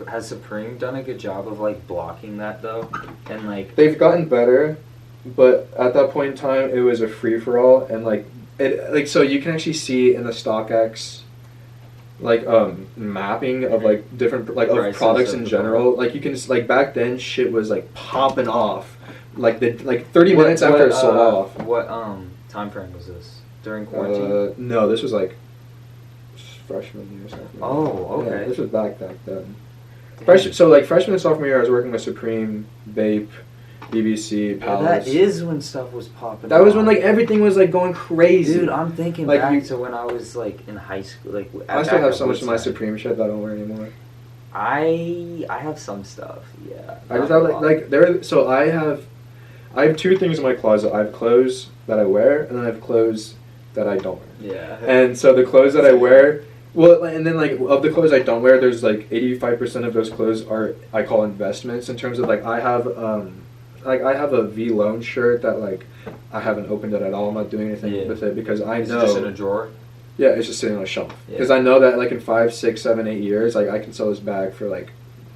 has Supreme done a good job of like blocking that though? And like they've gotten better. But at that point in time, it was a free for all, and so you can actually see in the StockX, mapping of like different of products in general. Like you can back then, shit was like popping off, 30 minutes after it sold off. What time frame was this? During quarantine? No, this was like freshman year or something. Oh, okay. Yeah, this was back then. Freshman and sophomore year, I was working with Supreme, Vape, BBC, Palace. That is when stuff was popping. That was when everything was going crazy. Dude, I'm thinking back to when I was in high school. I still have so much of my Supreme shit that I don't wear anymore. I have some stuff. Yeah. I just have I have 2 things in my closet. I have clothes that I wear, and then I have clothes that I don't wear. Yeah. And so the clothes that I wear. Well, and then of the clothes I don't wear, there's 85% of those clothes are I call investments in terms of I have a V Loan shirt that I haven't opened it at all. I'm not doing anything with it because I know. Is it just in a drawer? Yeah, it's just sitting on a shelf. Because I know that in 5, 6, 7, 8 years, I can sell this bag for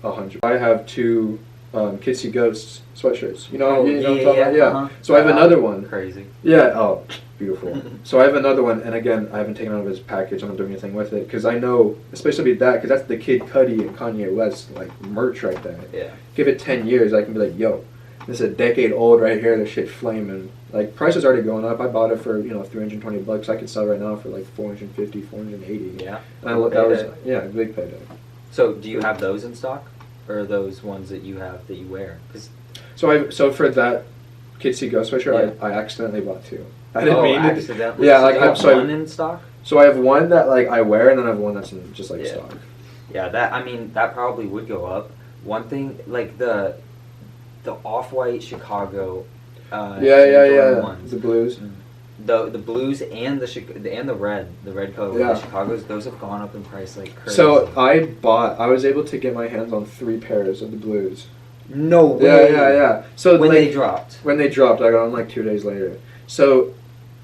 $100. I have 2 Kitsy Ghosts sweatshirts. You know what I'm talking about? Yeah. Uh-huh. So I have another one. Crazy. Yeah. Oh, beautiful. So I have another one, and again, I haven't taken out of his package. I'm not doing anything with it because I know, especially that, because that's the Kid Cudi and Kanye West merch right there. Yeah. Give it 10 years, I can be yo, this is a decade old right here. This shit flaming. Price is already going up. I bought it for $320. I could sell right now for $450, $480. Yeah. And that was big payday. So do you have those in stock, or are those ones that you have that you wear? So for that Kitsy Ghost sweatshirt, I accidentally bought 2. I didn't mean accidentally. Yeah, so one in stock. So I have one that I wear, and then I have one that's in just stock. Yeah, that probably would go up. One thing the Off-White Chicago. Ones. The blues. the blues and the red color, Yeah. the Chicago's, those have gone up in price like crazy. So I was able to get my hands on 3 pairs of the blues. No way. Yeah. So when like, they dropped. When they dropped, I got them like 2 days later. So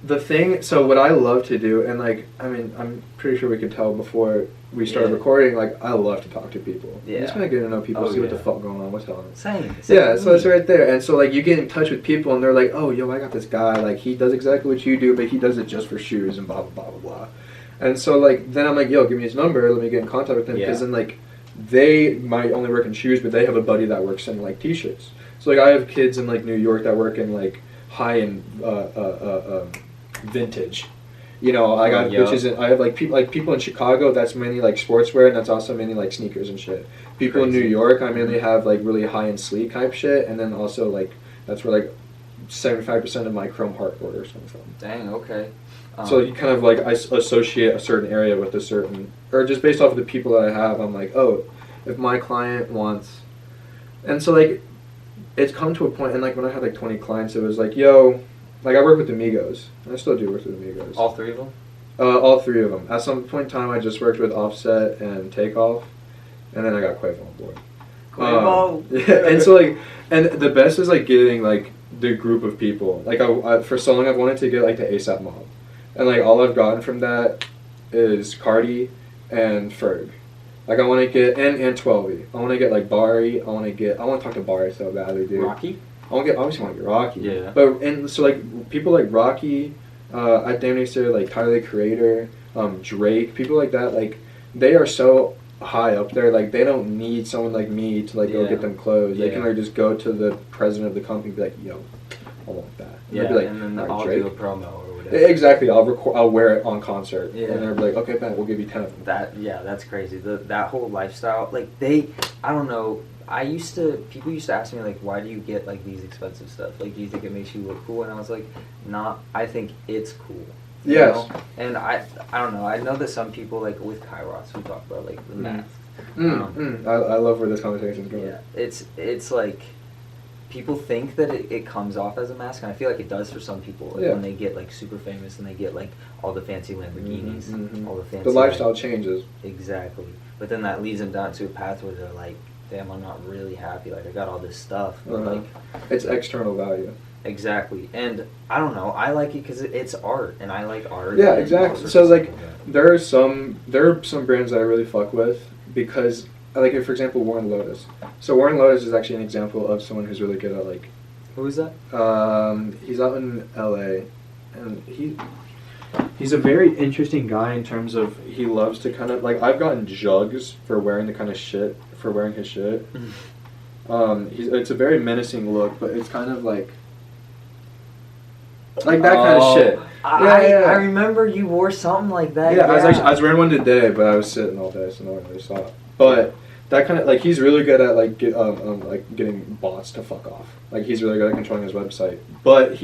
what I love to do, and like, I mean, I'm pretty sure we could tell before we started recording, like, I love to talk to people. Yeah. I just want to get to know people, see what the yeah. fuck going on with them. Same. Yeah, so it's right there. And so, like, you get in touch with people, and they're like, oh, yo, I got this guy, like, he does exactly what you do, but he does it just for shoes, and blah, blah, blah, blah, blah. And so, like, then I'm like, yo, give me his number, let me get in contact with him, because then, like, they might only work in shoes, but they have a buddy that works in, like, t-shirts. So, like, I have kids in, like, New York that work in, like, high-end vintage. You know, I got bitches. I have like people in Chicago. That's mainly like sportswear, and that's also mainly like sneakers and shit. People in New York, I mainly have like really high end sleek type shit, and then also like that's where like 75% of my Chrome Heart orders come from. Dang. Okay. So you kind of like I associate a certain area with a certain, or just based off of the people that I have, I'm like, oh, if my client wants, and so like it's come to a point, and like when I had like 20 clients, it was like, yo. Like, I work with Amigos. I still do work with Amigos. All 3 of them? All 3 of them. At some point in time, I just worked with Offset and Takeoff, and then I got Quavo on board. Yeah, and so, like, and the best is, like, getting, like, the group of people. Like, I for so long, I've wanted to get, like, the ASAP Mob. And, like, all I've gotten from that is Cardi and Ferg. Like, I want to get, and 12y. I want to get, like, Bari. I want to talk to Bari so badly, dude. Rocky? Obviously want to get Rocky. Yeah. But, and so, like, people like Rocky, I damn near say, like, Tyler, the Creator, Drake, people like that, like, they are so high up there, like, they don't need someone like me to, like, go get them clothes. They can, like, just go to the president of the company and be like, yo, I want that. And Yeah, be like, and then "All right, I'll Drake." do a promo or whatever. Exactly. I'll wear it on concert. Yeah. And they'll be like, okay, bet, we'll give you 10 of them. That's crazy. That whole lifestyle, like, I don't know, people used to ask me, like, why do you get, like, these expensive stuff? Like, do you think it makes you look cool? And I was like, nah, I think it's cool. Yes. You know? And I don't know, I know that some people, like, with Kairos, we talk about, like, the mask. I love where this conversation is going. Yeah, it's like, people think that it comes off as a mask, and I feel like it does for some people. Like, when they get, like, super famous and they get, like, all the fancy Lamborghinis, all the fancy... The lifestyle changes. Exactly. But then that leads them down to a path where they're like, damn, I'm not really happy. Like, I got all this stuff. But like, it's external value. Exactly. And I don't know. I like it because it's art, and I like art. Yeah, exactly. So, like, there are some brands that I really fuck with because, like, for example, Warren Lotus. So Warren Lotus is actually an example of someone who's really good at, like... Who is that? He's out in L.A., and he's a very interesting guy in terms of he loves to kind of, like, I've gotten jugs for wearing his shit. It's a very menacing look, but it's kind of like that kind of shit. I remember you wore something like that. Yeah, I was wearing one today, but I was sitting all day, so no one really saw it. But that kind of, like, he's really good at, like, getting bots to fuck off. Like, he's really good at controlling his website. But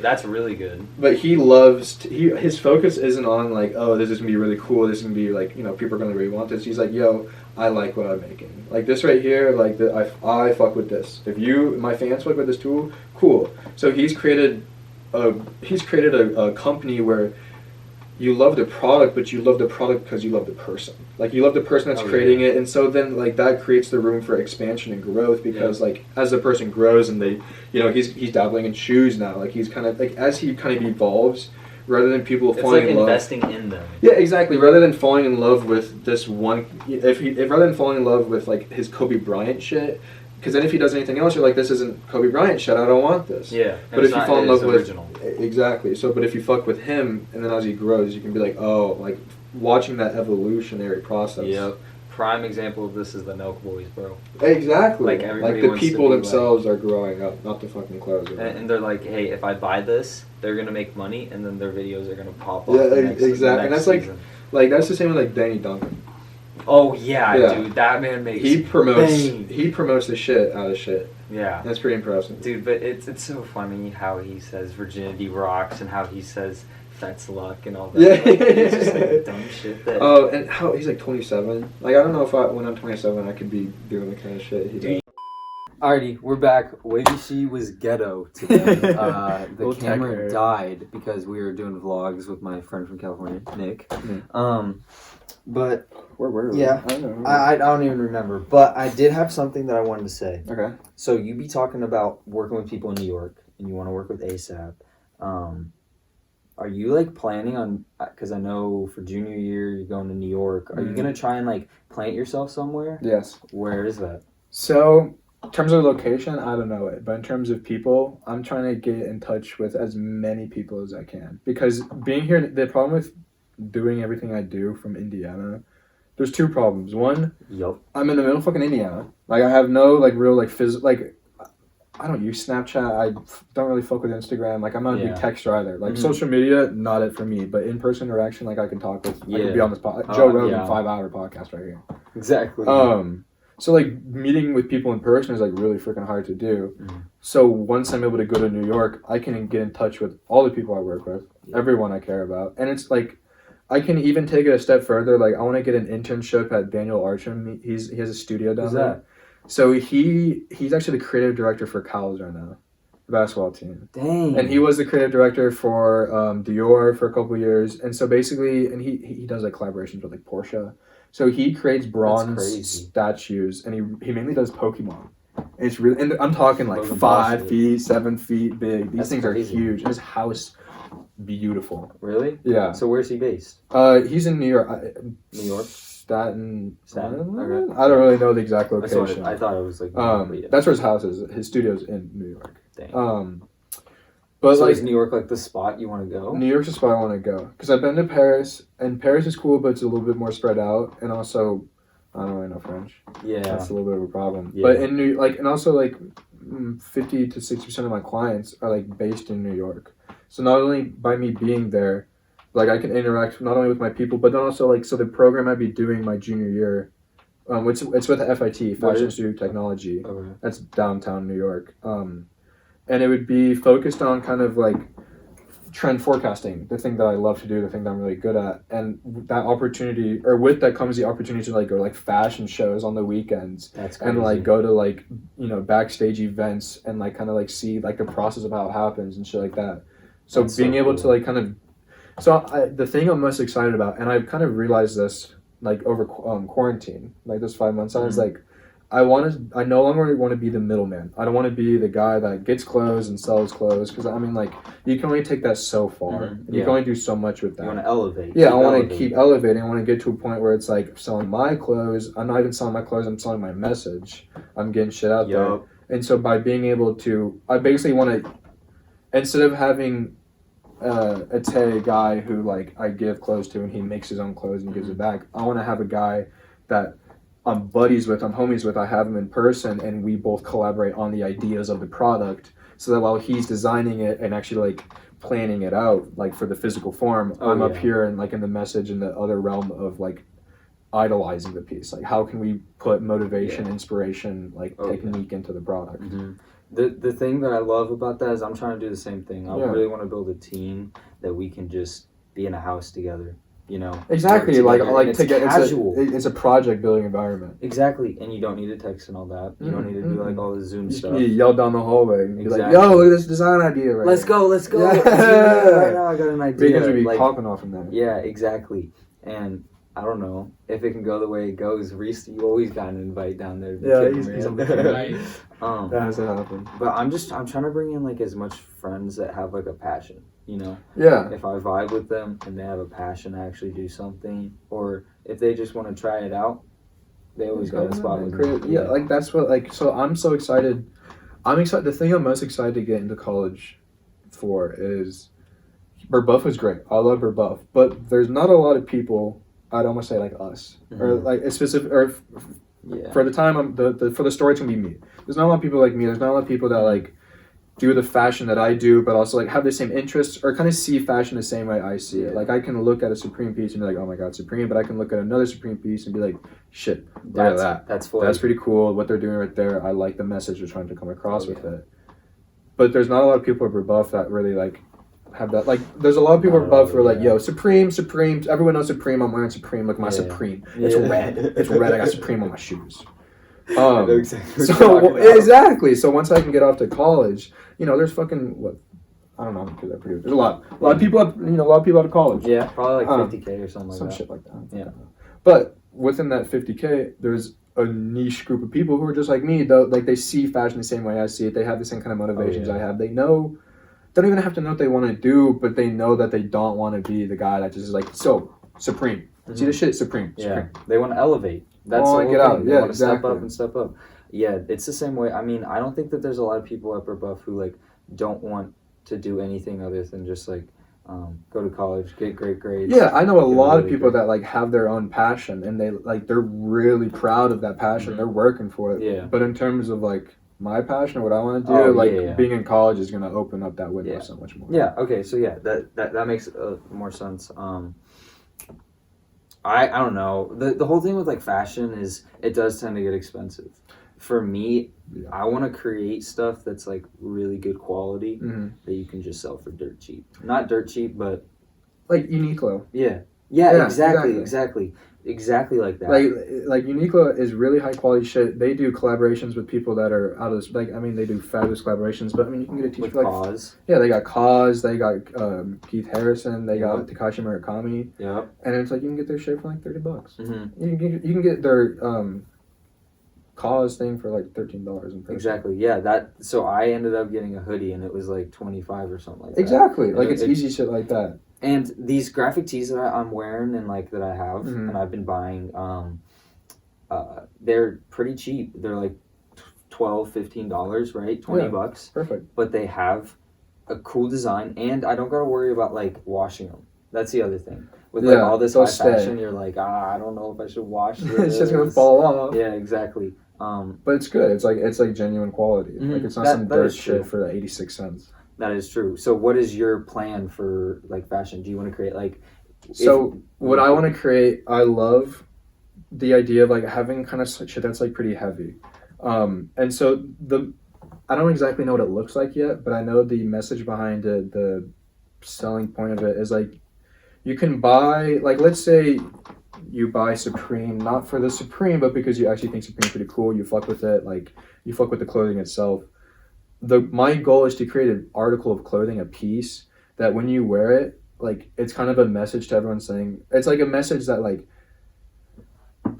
that's really good. But he loves his focus isn't on, like, oh, this is gonna be really cool. This is gonna be, like, you know, people are gonna really want this. He's like, yo, I like what I'm making. Like, this right here, like, I fuck with this. If my fans fuck with this tool, cool. So he's created a company where you love the product, but you love the product because you love the person. Like, you love the person that's creating it, and so then, like, that creates the room for expansion and growth because, like, as the person grows and they, you know, he's dabbling in shoes now. Like, he's kind of, like, as he kind of evolves, rather than people falling in love. It's like investing in them. Yeah, exactly. Rather than falling in love with this one, rather than falling in love with, like, his Kobe Bryant shit, because then if he does anything else, you're like, this isn't Kobe Bryant shit, I don't want this. Yeah. But if you fall in love with... original. Exactly. So, but if you fuck with him, and then as he grows, you can be like, oh, like, watching that evolutionary process. Yep. Prime example of this is the Nelk Boys, bro. Exactly. Like, everybody the wants to people be themselves are growing up, not the fucking clothes. And they're like, hey, if I buy this, they're going to make money, and then their videos are going to pop Yeah, off exactly. And that's season. like that's the same with, like, Danny Duncan. Oh, yeah, dude. That man makes He promotes the shit out of shit. Yeah. That's pretty impressive. Dude, but it's so funny how he says virginity rocks and how he says that's luck and all that. Yeah. Like, it's just like dumb shit that... Oh, and how he's like 27. Like, I don't know if when I'm 27 I could be doing the kind of shit he does. Alrighty, we're back. WAVYSHI was ghetto today. The Little camera tech died because we were doing vlogs with my friend from California, Nick. But Where were we? Yeah. I don't know. I don't even remember, but I did have something that I wanted to say. Okay. so you be talking about working with people in New York, and you want to work with ASAP. Are you like planning on? Because I know for junior year you're going to New York. Are you gonna try and like plant yourself somewhere? Yes. Where is that? So, in terms of location, I don't know it. But in terms of people, I'm trying to get in touch with as many people as I can. Because being here, the problem with doing everything I do from Indiana, there's two problems. One, Yup. I'm in the middle of fucking Indiana. Like, I have no, like, real, like, like, I don't use Snapchat. I don't really fuck with Instagram. Like, I'm not a big texter either. Like, social media, not it for me. But in-person interaction, like, I can talk with, I can be on this podcast. Joe Rogan, 5-hour podcast right here. Exactly. So, like, meeting with people in person is, like, really freaking hard to do. So, once I'm able to go to New York, I can get in touch with all the people I work with, everyone I care about. And it's, like, I can even take it a step further. Like, I want to get an internship at Daniel Archam. He has a studio down there. So, he's actually the creative director for Cal's right now, the basketball team. Dang. And he was the creative director for Dior for a couple years. And so, basically, and he does, like, collaborations with, like, Porsche. So he creates bronze statues, and he mainly does Pokemon. And it's really, and I'm talking like Logan 5 feet, 7 feet big. These things crazy. are huge. His house, beautiful. Really? Yeah. So where's he based? He's in New York. New York? Staten. Okay. I don't really know the exact location. I thought it was like. That's where his house is. His studio's in New York. Dang. But so like, is New York like the spot you want to go? New York's the spot I want to go because I've been to Paris, and Paris is cool, but it's a little bit more spread out, and also I don't really know French. Yeah, that's a little bit of a problem. Yeah. But in and also like 50 to 60% of my clients are like based in New York. So not only by me being there, like I can interact not only with my people, but then also like so the program I'd be doing my junior year, it's with the FIT, Fashion Institute of Technology. Okay. That's downtown New York. And it would be focused on kind of like trend forecasting, the thing that I love to do, the thing that I'm really good at. And that opportunity, or with that comes the opportunity to like go to like fashion shows on the weekends. That's crazy. And like go to like, you know, backstage events and like kind of like see like the process of how it happens and shit like that. So That's being so able cool. to like kind of, the thing I'm most excited about, and I've kind of realized this like over quarantine, like this 5 months, I was like, I no longer want to be the middleman. I don't want to be the guy that gets clothes and sells clothes because I mean, like, you can only take that so far. And you can only do so much with that. You want to elevate. Yeah, I want to keep elevating. I want to get to a point where it's like selling my clothes. I'm not even selling my clothes. I'm selling my message. I'm getting shit out there. And so by being able to, I basically want to, instead of having a Tay guy who like I give clothes to and he makes his own clothes and gives it back, I want to have a guy that I'm buddies with, I'm homies with, I have him in person, and we both collaborate on the ideas of the product so that while he's designing it and actually like planning it out like for the physical form, I'm up here and like in the message in the other realm of like idolizing the piece. Like how can we put motivation, inspiration, like technique into the product? The thing that I love about that is I'm trying to do the same thing. I really want to build a team that we can just be in a house together. You know, exactly. Like it's to get casual. It's a project building environment. Exactly, and you don't need to text and all that. You don't need to do like all the Zoom stuff. You yell down the hallway and be like, "Yo, look at this design idea right Let's here. go. Yeah. Right now I got an idea. Because we be like, popping off from there. Yeah, exactly. And I don't know if it can go the way it goes. Reese, you always got an invite down there. He's on the that has to happen. But I'm trying to bring in like as much friends that have like a passion. You know, if I vibe with them and they have a passion to actually do something, or if they just want to try it out, they always got a spot with me. Yeah, like that's what like. So I'm so excited. I'm excited. The thing I'm most excited to get into college for is Burbuff was great. I love Burbuff, but there's not a lot of people. I'd almost say like us, or like a specific, or for the time for the story to be me. There's not a lot of people like me. There's not a lot of people that like do the fashion that I do, but also like have the same interests or kind of see fashion the same way I see it. Like I can look at a Supreme piece and be like, oh my god, Supreme, but I can look at another Supreme piece and be like, shit, look at that. That's pretty cool. What they're doing right there, I like the message they're trying to come across with it. But there's not a lot of people at Rebuff that really like have that. Like there's a lot of people at Rebuff who are like, yo, Supreme, everyone knows Supreme, I'm wearing Supreme, look at my Supreme. It's red. It's red, I got Supreme on my shoes. I know exactly what you're So talking about. exactly. So once I can get off to college, there's fucking what. I don't know because they're pretty. There's a lot of people. A lot of people out of college. Yeah, probably like 50K or something like Some that. shit like that. Yeah. But within that 50K, there's a niche group of people who are just like me. Though, like they see fashion the same way I see it. They have the same kind of motivations I have. They know. Don't even have to know what they want to do, but they know that they don't want to be the guy that just is like Supreme. See the shit, Supreme. Yeah, they want to elevate. That's Oh, the whole get out. thing. They Yeah, want to step exactly. up and step up. Yeah, it's the same way. I mean, I don't think that there's a lot of people at Buff who like don't want to do anything other than just like go to college, get great grades. Yeah, I know a lot of really people great. that like have their own passion and they're really proud of that passion. They're working for it. Yeah. But in terms of like my passion or what I want to do, being in college is gonna open up that window so much more. Yeah. Okay. So yeah, that makes more sense. I don't know. The whole thing with like fashion is it does tend to get expensive. For me, I want to create stuff that's like really good quality that you can just sell for dirt cheap. Not dirt cheap, but like Uniqlo. Yeah, exactly like that. Like Uniqlo is really high quality shit. They do collaborations with people that are out of this. Like I mean, they do fabulous collaborations. But I mean, you can get a t-shirt with like Cause. Yeah, they got Cause, they got Keith Harrison, they got Takashi Murakami. Yep. And it's like you can get their shit for like $30. Mm-hmm. You can get their Cause thing for like $13 in person. Exactly. Yeah. So I ended up getting a hoodie and it was like 25 or something like that. Exactly. And like it's easy shit like that. And these graphic tees that I'm wearing and like that I have and I've been buying, they're pretty cheap. They're like $12-15, right? $20. Perfect. But they have a cool design and I don't gotta worry about like washing them. That's the other thing. With like all this high fashion, you're like, I don't know if I should wash this. It's just gonna fall off. Yeah, exactly. But it's good. It's like genuine quality. Like it's not some dirt shit for 86 cents. That is true. So what is your plan for like fashion? Do you want to create like what I want to create, I love the idea of like having kind of shit that's like pretty heavy. And so I don't exactly know what it looks like yet, but I know the message behind it, the selling point of it is like you can buy, like let's say you buy Supreme, not for the Supreme, but because you actually think Supreme's pretty cool, you fuck with it, like you fuck with the clothing itself. My goal is to create an article of clothing, a piece that when you wear it, like it's kind of a message to everyone saying, it's like a message that like,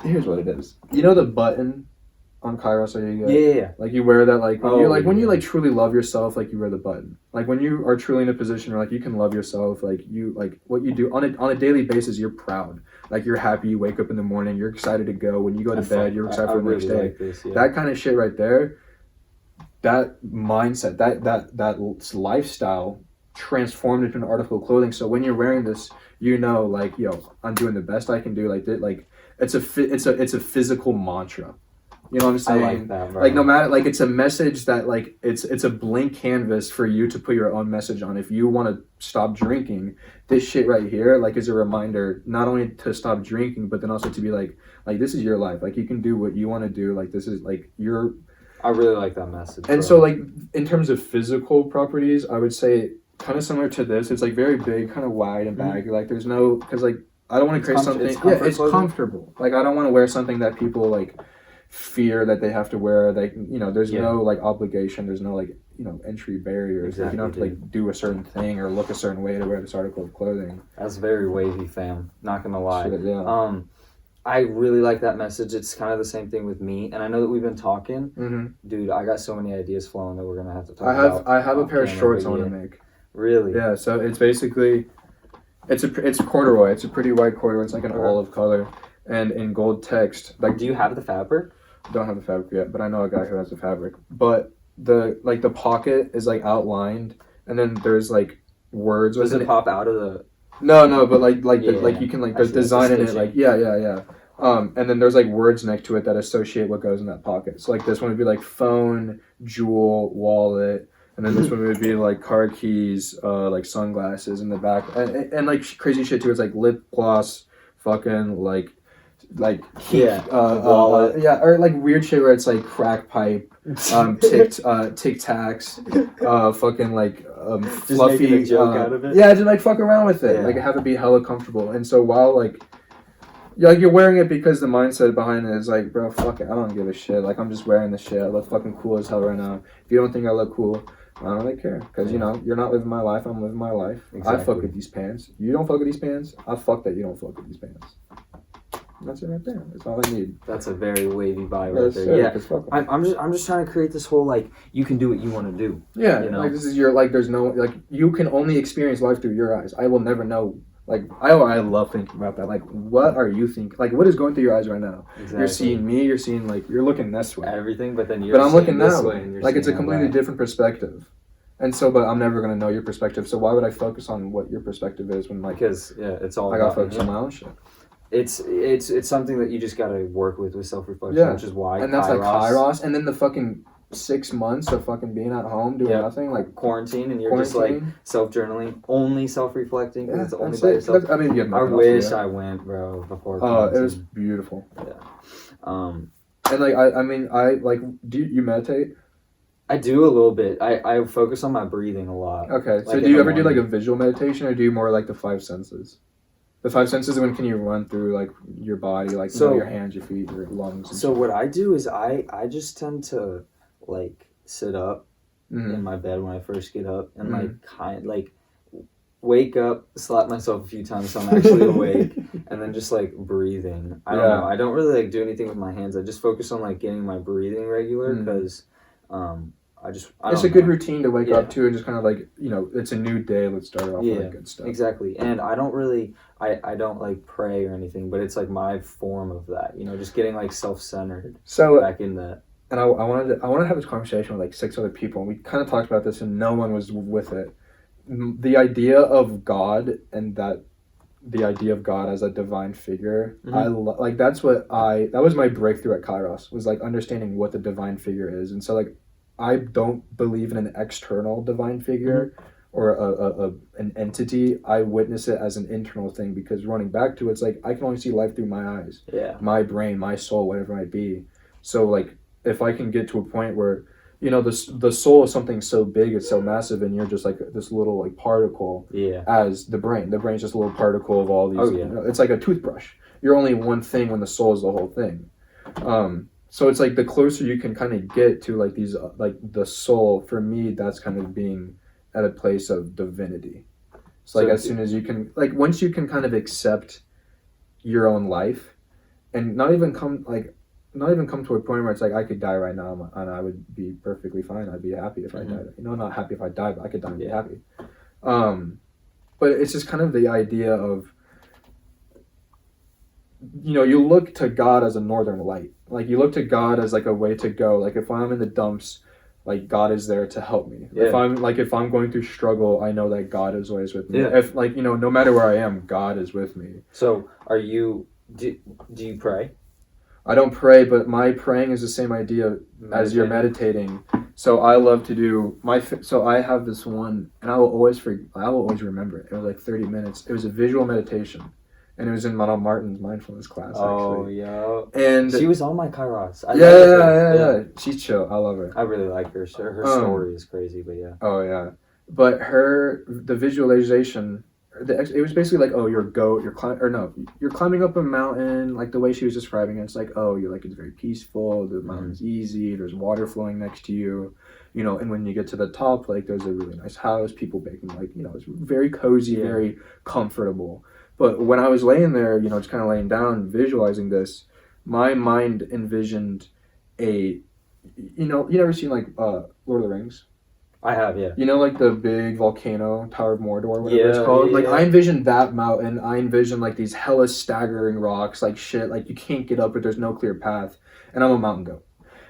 here's what it is. You know the button on Kairos that you get? Yeah. Like you wear that like when you like truly love yourself, like you wear the button. Like when you are truly in a position where like you can love yourself, like you like what you do on a daily basis, you're proud. Like you're happy, you wake up in the morning, you're excited to go. When you go to bed, you're excited for the next day. Like this, That kind of shit right there, that mindset, that lifestyle transformed into an article of clothing. So when you're wearing this, like, I'm doing the best I can do. Like it's a physical mantra. You know what I'm saying? I like that, bro. Like no matter, like it's a message that like it's a blank canvas for you to put your own message on. If you want to stop drinking, this shit right here like is a reminder not only to stop drinking, but then also to be like this is your life. Like you can do what you want to do. Like this is like I really like that message. And so like in terms of physical properties, I would say kind of similar to this. It's like very big, kind of wide and baggy. Like there's no, because like I don't want to create something. It's comfortable. Like I don't want to wear something that people like fear that they have to wear. Like there's no like obligation. There's no like entry barriers. Exactly, like, you don't have to like do a certain thing or look a certain way to wear this article of clothing. That's very wavy, fam. Not gonna lie. Shit, yeah. I really like that message. It's kind of the same thing with me, and I know that we've been talking. Dude, I got so many ideas flowing that we're gonna have to talk about. I have a pair of shorts I want to make. Really? Yeah. So it's basically, it's corduroy. It's a pretty white corduroy. It's like an olive color, and in gold text. Like, do you have the fabric? Don't have the fabric yet, but I know a guy who has the fabric. But the pocket is like outlined, and then there's like words. Does it pop out of the? No, but like you can like there's design in it, like yeah. And then there's like words next to it that associate what goes in that pocket. So like this one would be like phone, jewel, wallet, and then this one would be like car keys, like sunglasses in the back, and like crazy shit too. It's like lip gloss, fucking like wallet, or like weird shit where it's like crack pipe, Tic Tacs, fucking like just fluffy making a joke out of it. Yeah, just like fuck around with it, Yeah. like have it be hella comfortable. And so while like Yeah, like you're wearing it because the mindset behind it is like, bro, fuck it, I don't give a shit. Like I'm just wearing this shit. I look fucking cool as hell right now. If you don't think I look cool, I don't really care. Because you know, you're not living my life. I'm living my life. Exactly. I fuck with these pants. You don't fuck with these pants. I fuck that you don't fuck with these pants. And that's it right there. That's all I need. That's a very wavy vibe That's right there. it, Yeah. 'cause fuck 'em. I'm just trying to create this whole like you can do what you want to do. Yeah, you know? like this is your like. There's no like you can only experience life through your eyes. I will never know. Like I love thinking about that. Like, what are you thinking? Like, what is going through your eyes right now? Exactly. You're seeing me. You're seeing like you're looking this way. Everything, but then you're. But I'm looking this that way, way. and you're Like it's a seeing completely that. different perspective. And so, but I'm never gonna know your perspective. So why would I focus on what your perspective is when like Because it's all. I gotta about focus you. on my own shit? It's something that you just gotta work with self-reflection, Yeah. which is why. And that's like Kairos, and then the fucking 6 months of fucking being at home doing Yeah. nothing, like quarantine, and you're just like quarantine. self-journaling, only self-reflecting, because Yeah, it's only that's by it. yourself. I mean, you have I nothing else wish to do. I went, bro, before. It quarantine. was beautiful. Um, And like I mean I like. Do you meditate? I do a little bit. I focus on my breathing a lot. Okay, so Like do in you the ever do like a morning. visual meditation, or do you more like the five senses? The five senses, when can you run through like your body, like you know, So- your hands, your feet, your lungs? And So what I do is I just tend to like sit up Mhm. in my bed when I first get up and Mhm. like wake up, slap myself a few times so I'm actually awake, and then just like breathing. I don't Yeah. know. I don't really like do anything with my hands. I just focus on like getting my breathing regular Mhm. because I It's don't a good know. routine to wake Yeah. up to and just kind of like, you know, it's a new day. Let's start it off with Yeah, like good stuff. Exactly. And I don't really I don't like pray or anything, but it's like my form of that, you know, just getting like self-centered So, back in that. and I wanted to have this conversation with like 6 other people, and we kind of talked about this, and no one was with it. The idea of God and the idea of God as a divine figure, Mhm. like that was my breakthrough at Kairos, was like understanding what the divine figure is. And so like I don't believe in an external divine figure or an entity. I witness it as an internal thing, because running back to it's like I can only see life through my eyes, Yeah. my brain, my soul, whatever it might be. So like if I can get to a point where, you know, the soul is something so big, it's so massive, and you're just like this little like particle, Yeah. as the brain's just a little particle of all these. Oh, yeah. You know, it's like a toothbrush. You're only one thing when the soul is the whole thing. So it's like the closer you can kind of get to like these like the soul, for me, that's kind of being at a place of divinity. So like So- as soon as you can, like once you can kind of accept your own life and not even come to a point where it's like I could die right now and I would be perfectly fine. I'd be happy if I died. You know, not happy if I died, but I could die and be Yeah. happy. But it's just kind of the idea of, you know, you look to God as a northern light. Like you look to God as like a way to go. Like if I'm in the dumps, like God is there to help me. Yeah. If I'm going through struggle, I know that God is always with me. Yeah. If like, you know, no matter where I am, God is with me. So do you pray? I don't pray, but my praying is the same idea as you're meditating. So I love to do so I have this one, and I will always remember it. It was like 30 minutes. It was a visual meditation, and it was in Madame Martin's mindfulness class, Oh actually. yeah. And She was on my Kairos. I yeah, love her. yeah. She's chill. I love her. I really like her. Her story is crazy, but yeah. Oh yeah, but the visualization, it was basically like, oh, you're climbing up a mountain, like the way she was describing it. It's like, oh, you're like, it's very peaceful. The mountain's easy. There's water flowing next to you, you know. And when you get to the top, like there's a really nice house, people baking, like, you know, it's very cozy, very comfortable. But when I was laying there, you know, just kind of laying down, visualizing this, my mind envisioned you never seen like Lord of the Rings? I have, yeah. You know, like the big volcano, Tower of Mordor, whatever it's called? Yeah. Like, I envisioned that mountain. I envisioned, like, these hella staggering rocks, like, shit. Like, you can't get up it. There's no clear path. And I'm a mountain goat.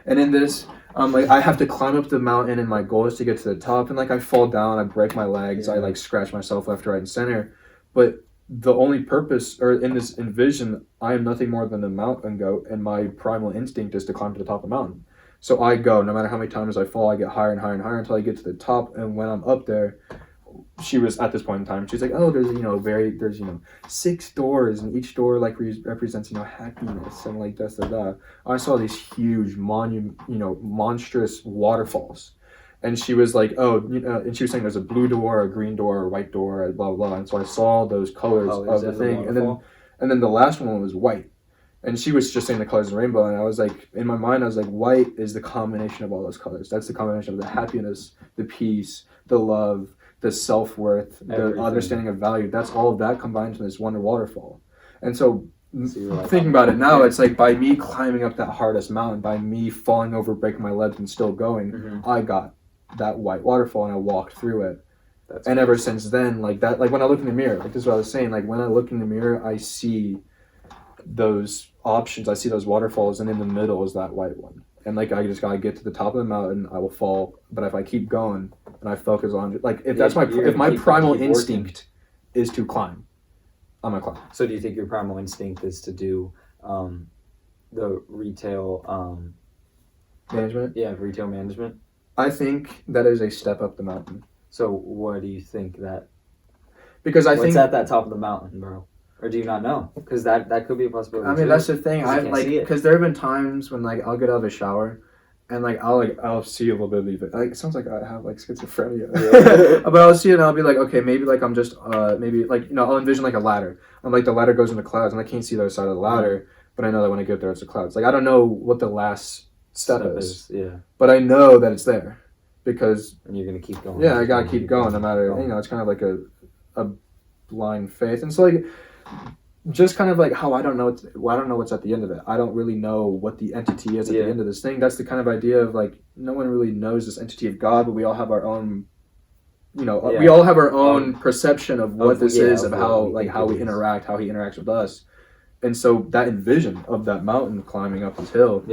And in this, like, I have to climb up the mountain, and my goal is to get to the top. And, like, I fall down. I break my legs. I, like, scratch myself left, right, and center. But the only purpose, or in this envision, I am nothing more than a mountain goat, and my primal instinct is to climb to the top of the mountain. So I go, no matter how many times I fall, I get higher and higher and higher until I get to the top. And when I'm up there, she was at this point in time, she's like, oh, there's 6 doors, and each door like represents, happiness and like da. I saw these huge monstrous waterfalls. And she was like, and she was saying there's a blue door, a green door, a white door, blah, blah, blah. And so I saw those colors of the thing. And then And then the last one was white. And she was just saying the colors of the rainbow, and I was like, in my mind, I was like, white is the combination of all those colors. That's the combination of the happiness, the peace, the love, the self-worth, the understanding of value. That's all of that combined in this wonder waterfall. And so thinking about it now, it's like by me climbing up that hardest mountain, by me falling over, breaking my legs and still going, I got that white waterfall and I walked through it. And ever since then, like that, like when I look in the mirror, like this is what I was saying, like when I look in the mirror, I see those options, I see those waterfalls, and in the middle is that white one. And like I just gotta get to the top of the mountain, I will fall. But if I keep going and I focus on, like if that's my primal instinct is to climb, I'm gonna climb. So do you think your primal instinct is to do the retail management? Yeah, retail management. I think that is a step up the mountain. So what do you think that? Because I think what's at that top of the mountain, bro? Or do you not know? Because that could be a possibility. I mean, too. that's the thing. I like see it. because there have been times when like I'll get out of the shower, and like I'll see a little bit of it. Like it sounds like I have like schizophrenia. Yeah. But I'll see it and I'll be like, okay, maybe like I'm just maybe like I'll envision like a ladder. I'm like the ladder goes in the clouds and I can't see the other side of the ladder, but I know that when I get there it's the clouds. Like I don't know what the last step is. Yeah. But I know that it's there because and you're gonna keep going. Yeah, I gotta keep going no matter. It's kind of like a blind faith, and so like. Just kind of like how I don't know what's at the end of it. I don't really know what the entity is at the end of this thing. That's the kind of idea of like no one really knows this entity of God, but we all have our own, we all have our own perception of what this is, of how we interact, how he interacts with us. And so that envision of that mountain climbing up this hill,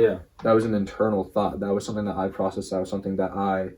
that was an internal thought. That was something that I processed. That was something that I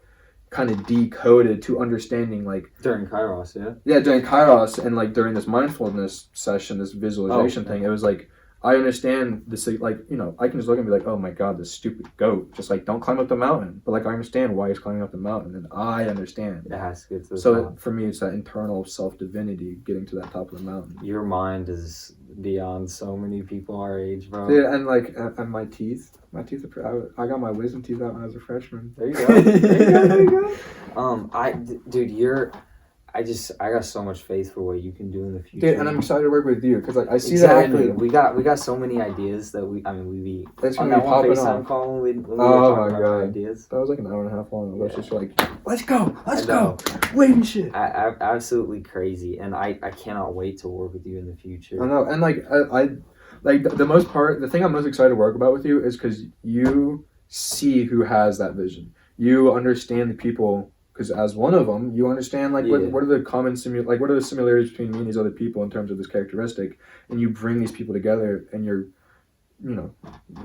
kind of decoded to understanding like during Kairos, during Kairos and like during this mindfulness session, this visualization thing, it was like I understand this, like I can just look and be like, oh my god, this stupid goat, just like don't climb up the mountain, but like I understand why he's climbing up the mountain, and I understand it has to get to the top. For me, it's that internal self-divinity getting to that top of the mountain. Your mind is beyond so many people our age, bro. Yeah, and like and my teeth are I got my wisdom teeth out when I was a freshman. There you go. There you go. I got so much faith for what you can do in the future. Dude, and I'm excited to work with you because like I see that. Exactly. We got so many ideas that we be that's on gonna that be one popping FaceTime off. call when we were talking about our ideas. That was like an hour and a half long. It was just like, let's go, wavy shit. Absolutely crazy, and I cannot wait to work with you in the future. I know, and like I like the thing I'm most excited to work about with you is because you see who has that vision. You understand the people. Because as one of them, you understand like what are the common what are the similarities between me and these other people in terms of this characteristic, and you bring these people together, and you're,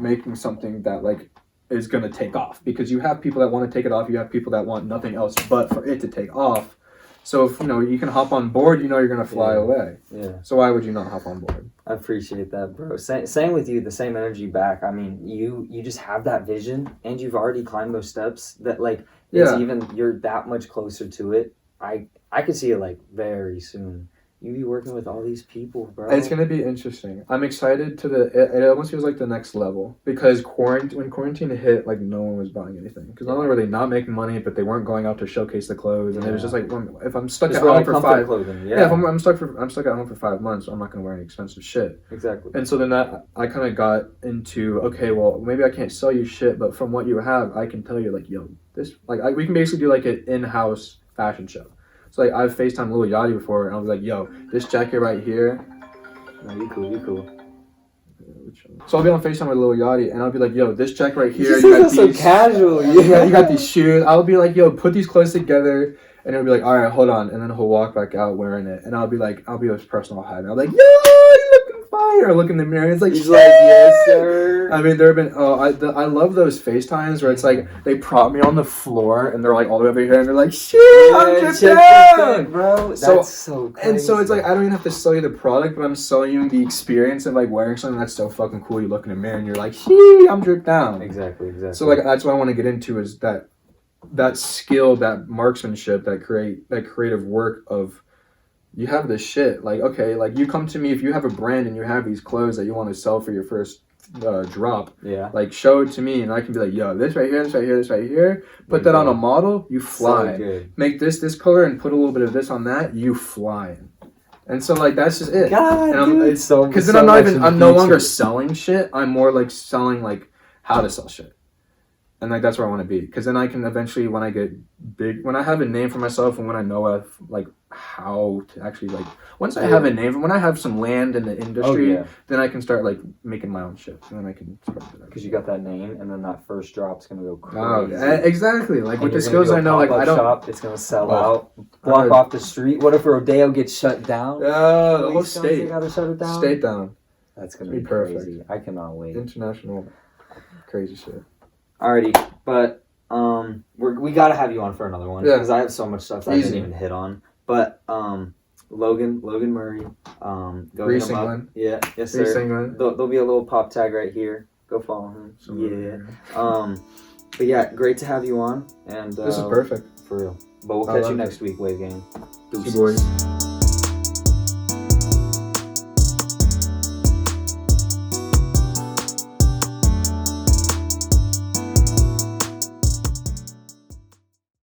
making something that like is gonna take off. Because you have people that want to take it off, you have people that want nothing else but for it to take off. So if you can hop on board, you're gonna fly away. Yeah. So why would you not hop on board? I appreciate that, bro. Same with you. The same energy back. I mean, you just have that vision, and you've already climbed those steps. That like. You're that much closer to it. I could see it like very soon. You be working with all these people, bro. It's gonna be interesting. I'm excited it almost feels like the next level because when quarantine hit, like no one was buying anything because not only were they not making money, but they weren't going out to showcase the clothes, and it was just like if I'm stuck at home for five, if I'm stuck at home for 5 months, I'm not gonna wear any expensive shit. Exactly. And so then I kind of got into okay, well maybe I can't sell you shit, but from what you have, I can tell you like this we can basically do like an in-house fashion show. So like I've FaceTimed Lil Yachty before, and I was like, "Yo, this jacket right here." No, you cool. So I'll be on FaceTime with Lil Yachty, and I'll be like, "Yo, this jacket right here." You got so casual. You got these shoes. I'll be like, "Yo, put these clothes together," and he'll be like, "All right, hold on," and then he'll walk back out wearing it, and I'll be his personal hype. And I'm like, "Yo, you looking fire!" I look in the mirror, and it's like, he's like, "Yes, sir." I mean, there have been I love those FaceTimes where it's like they prop me on the floor and they're like all the way over here and they're like, shit, I'm just down, bro. That's so crazy. And so it's like I don't even have to sell you the product, but I'm selling you the experience of like wearing something that's so fucking cool. You look in the mirror and you're like, shit, I'm dripped down. Exactly. So like that's what I want to get into is that skill, that marksmanship, that creative work of. You have this shit, like, okay, like, you come to me, if you have a brand and you have these clothes that you want to sell for your first drop, like, show it to me, and I can be like, yo, this right here, this right here, this right here, put that on a model, you fly. So good. Make this color and put a little bit of this on that, you fly. And so like that's just it. God, and dude, it's so because so then much in the I'm no longer future. selling shit. I'm more like selling like how to sell shit. And like that's where I want to be, because then I can eventually, when I get big, when I have a name for myself, and when I know like how to actually like, once I have a name, when I have some land in the industry, then I can start like making my own shit, and then I can start doing that. Because you got that name, and then that first drop's gonna go crazy. Oh, exactly. Like And with the you're gonna skills do a I know, like I pop-up don't. shop, it's gonna sell out. Block off the street. What if Rodeo gets shut down? The whole Police comes, they state. gotta shut it down. State down. That's gonna Be be perfect. crazy. I cannot wait. International, crazy shit. Alrighty, but we gotta have you on for another one, Yeah. because I have so much stuff that I Easy. didn't even hit on. But Logan Murray, go hit him up. England. Yeah, yes Reese sir. England. There'll be a little pop tag right here. Go follow him. But yeah, great to have you on, and This is perfect. for real. But we'll I catch love you it. next week, Wave Gang. You boys.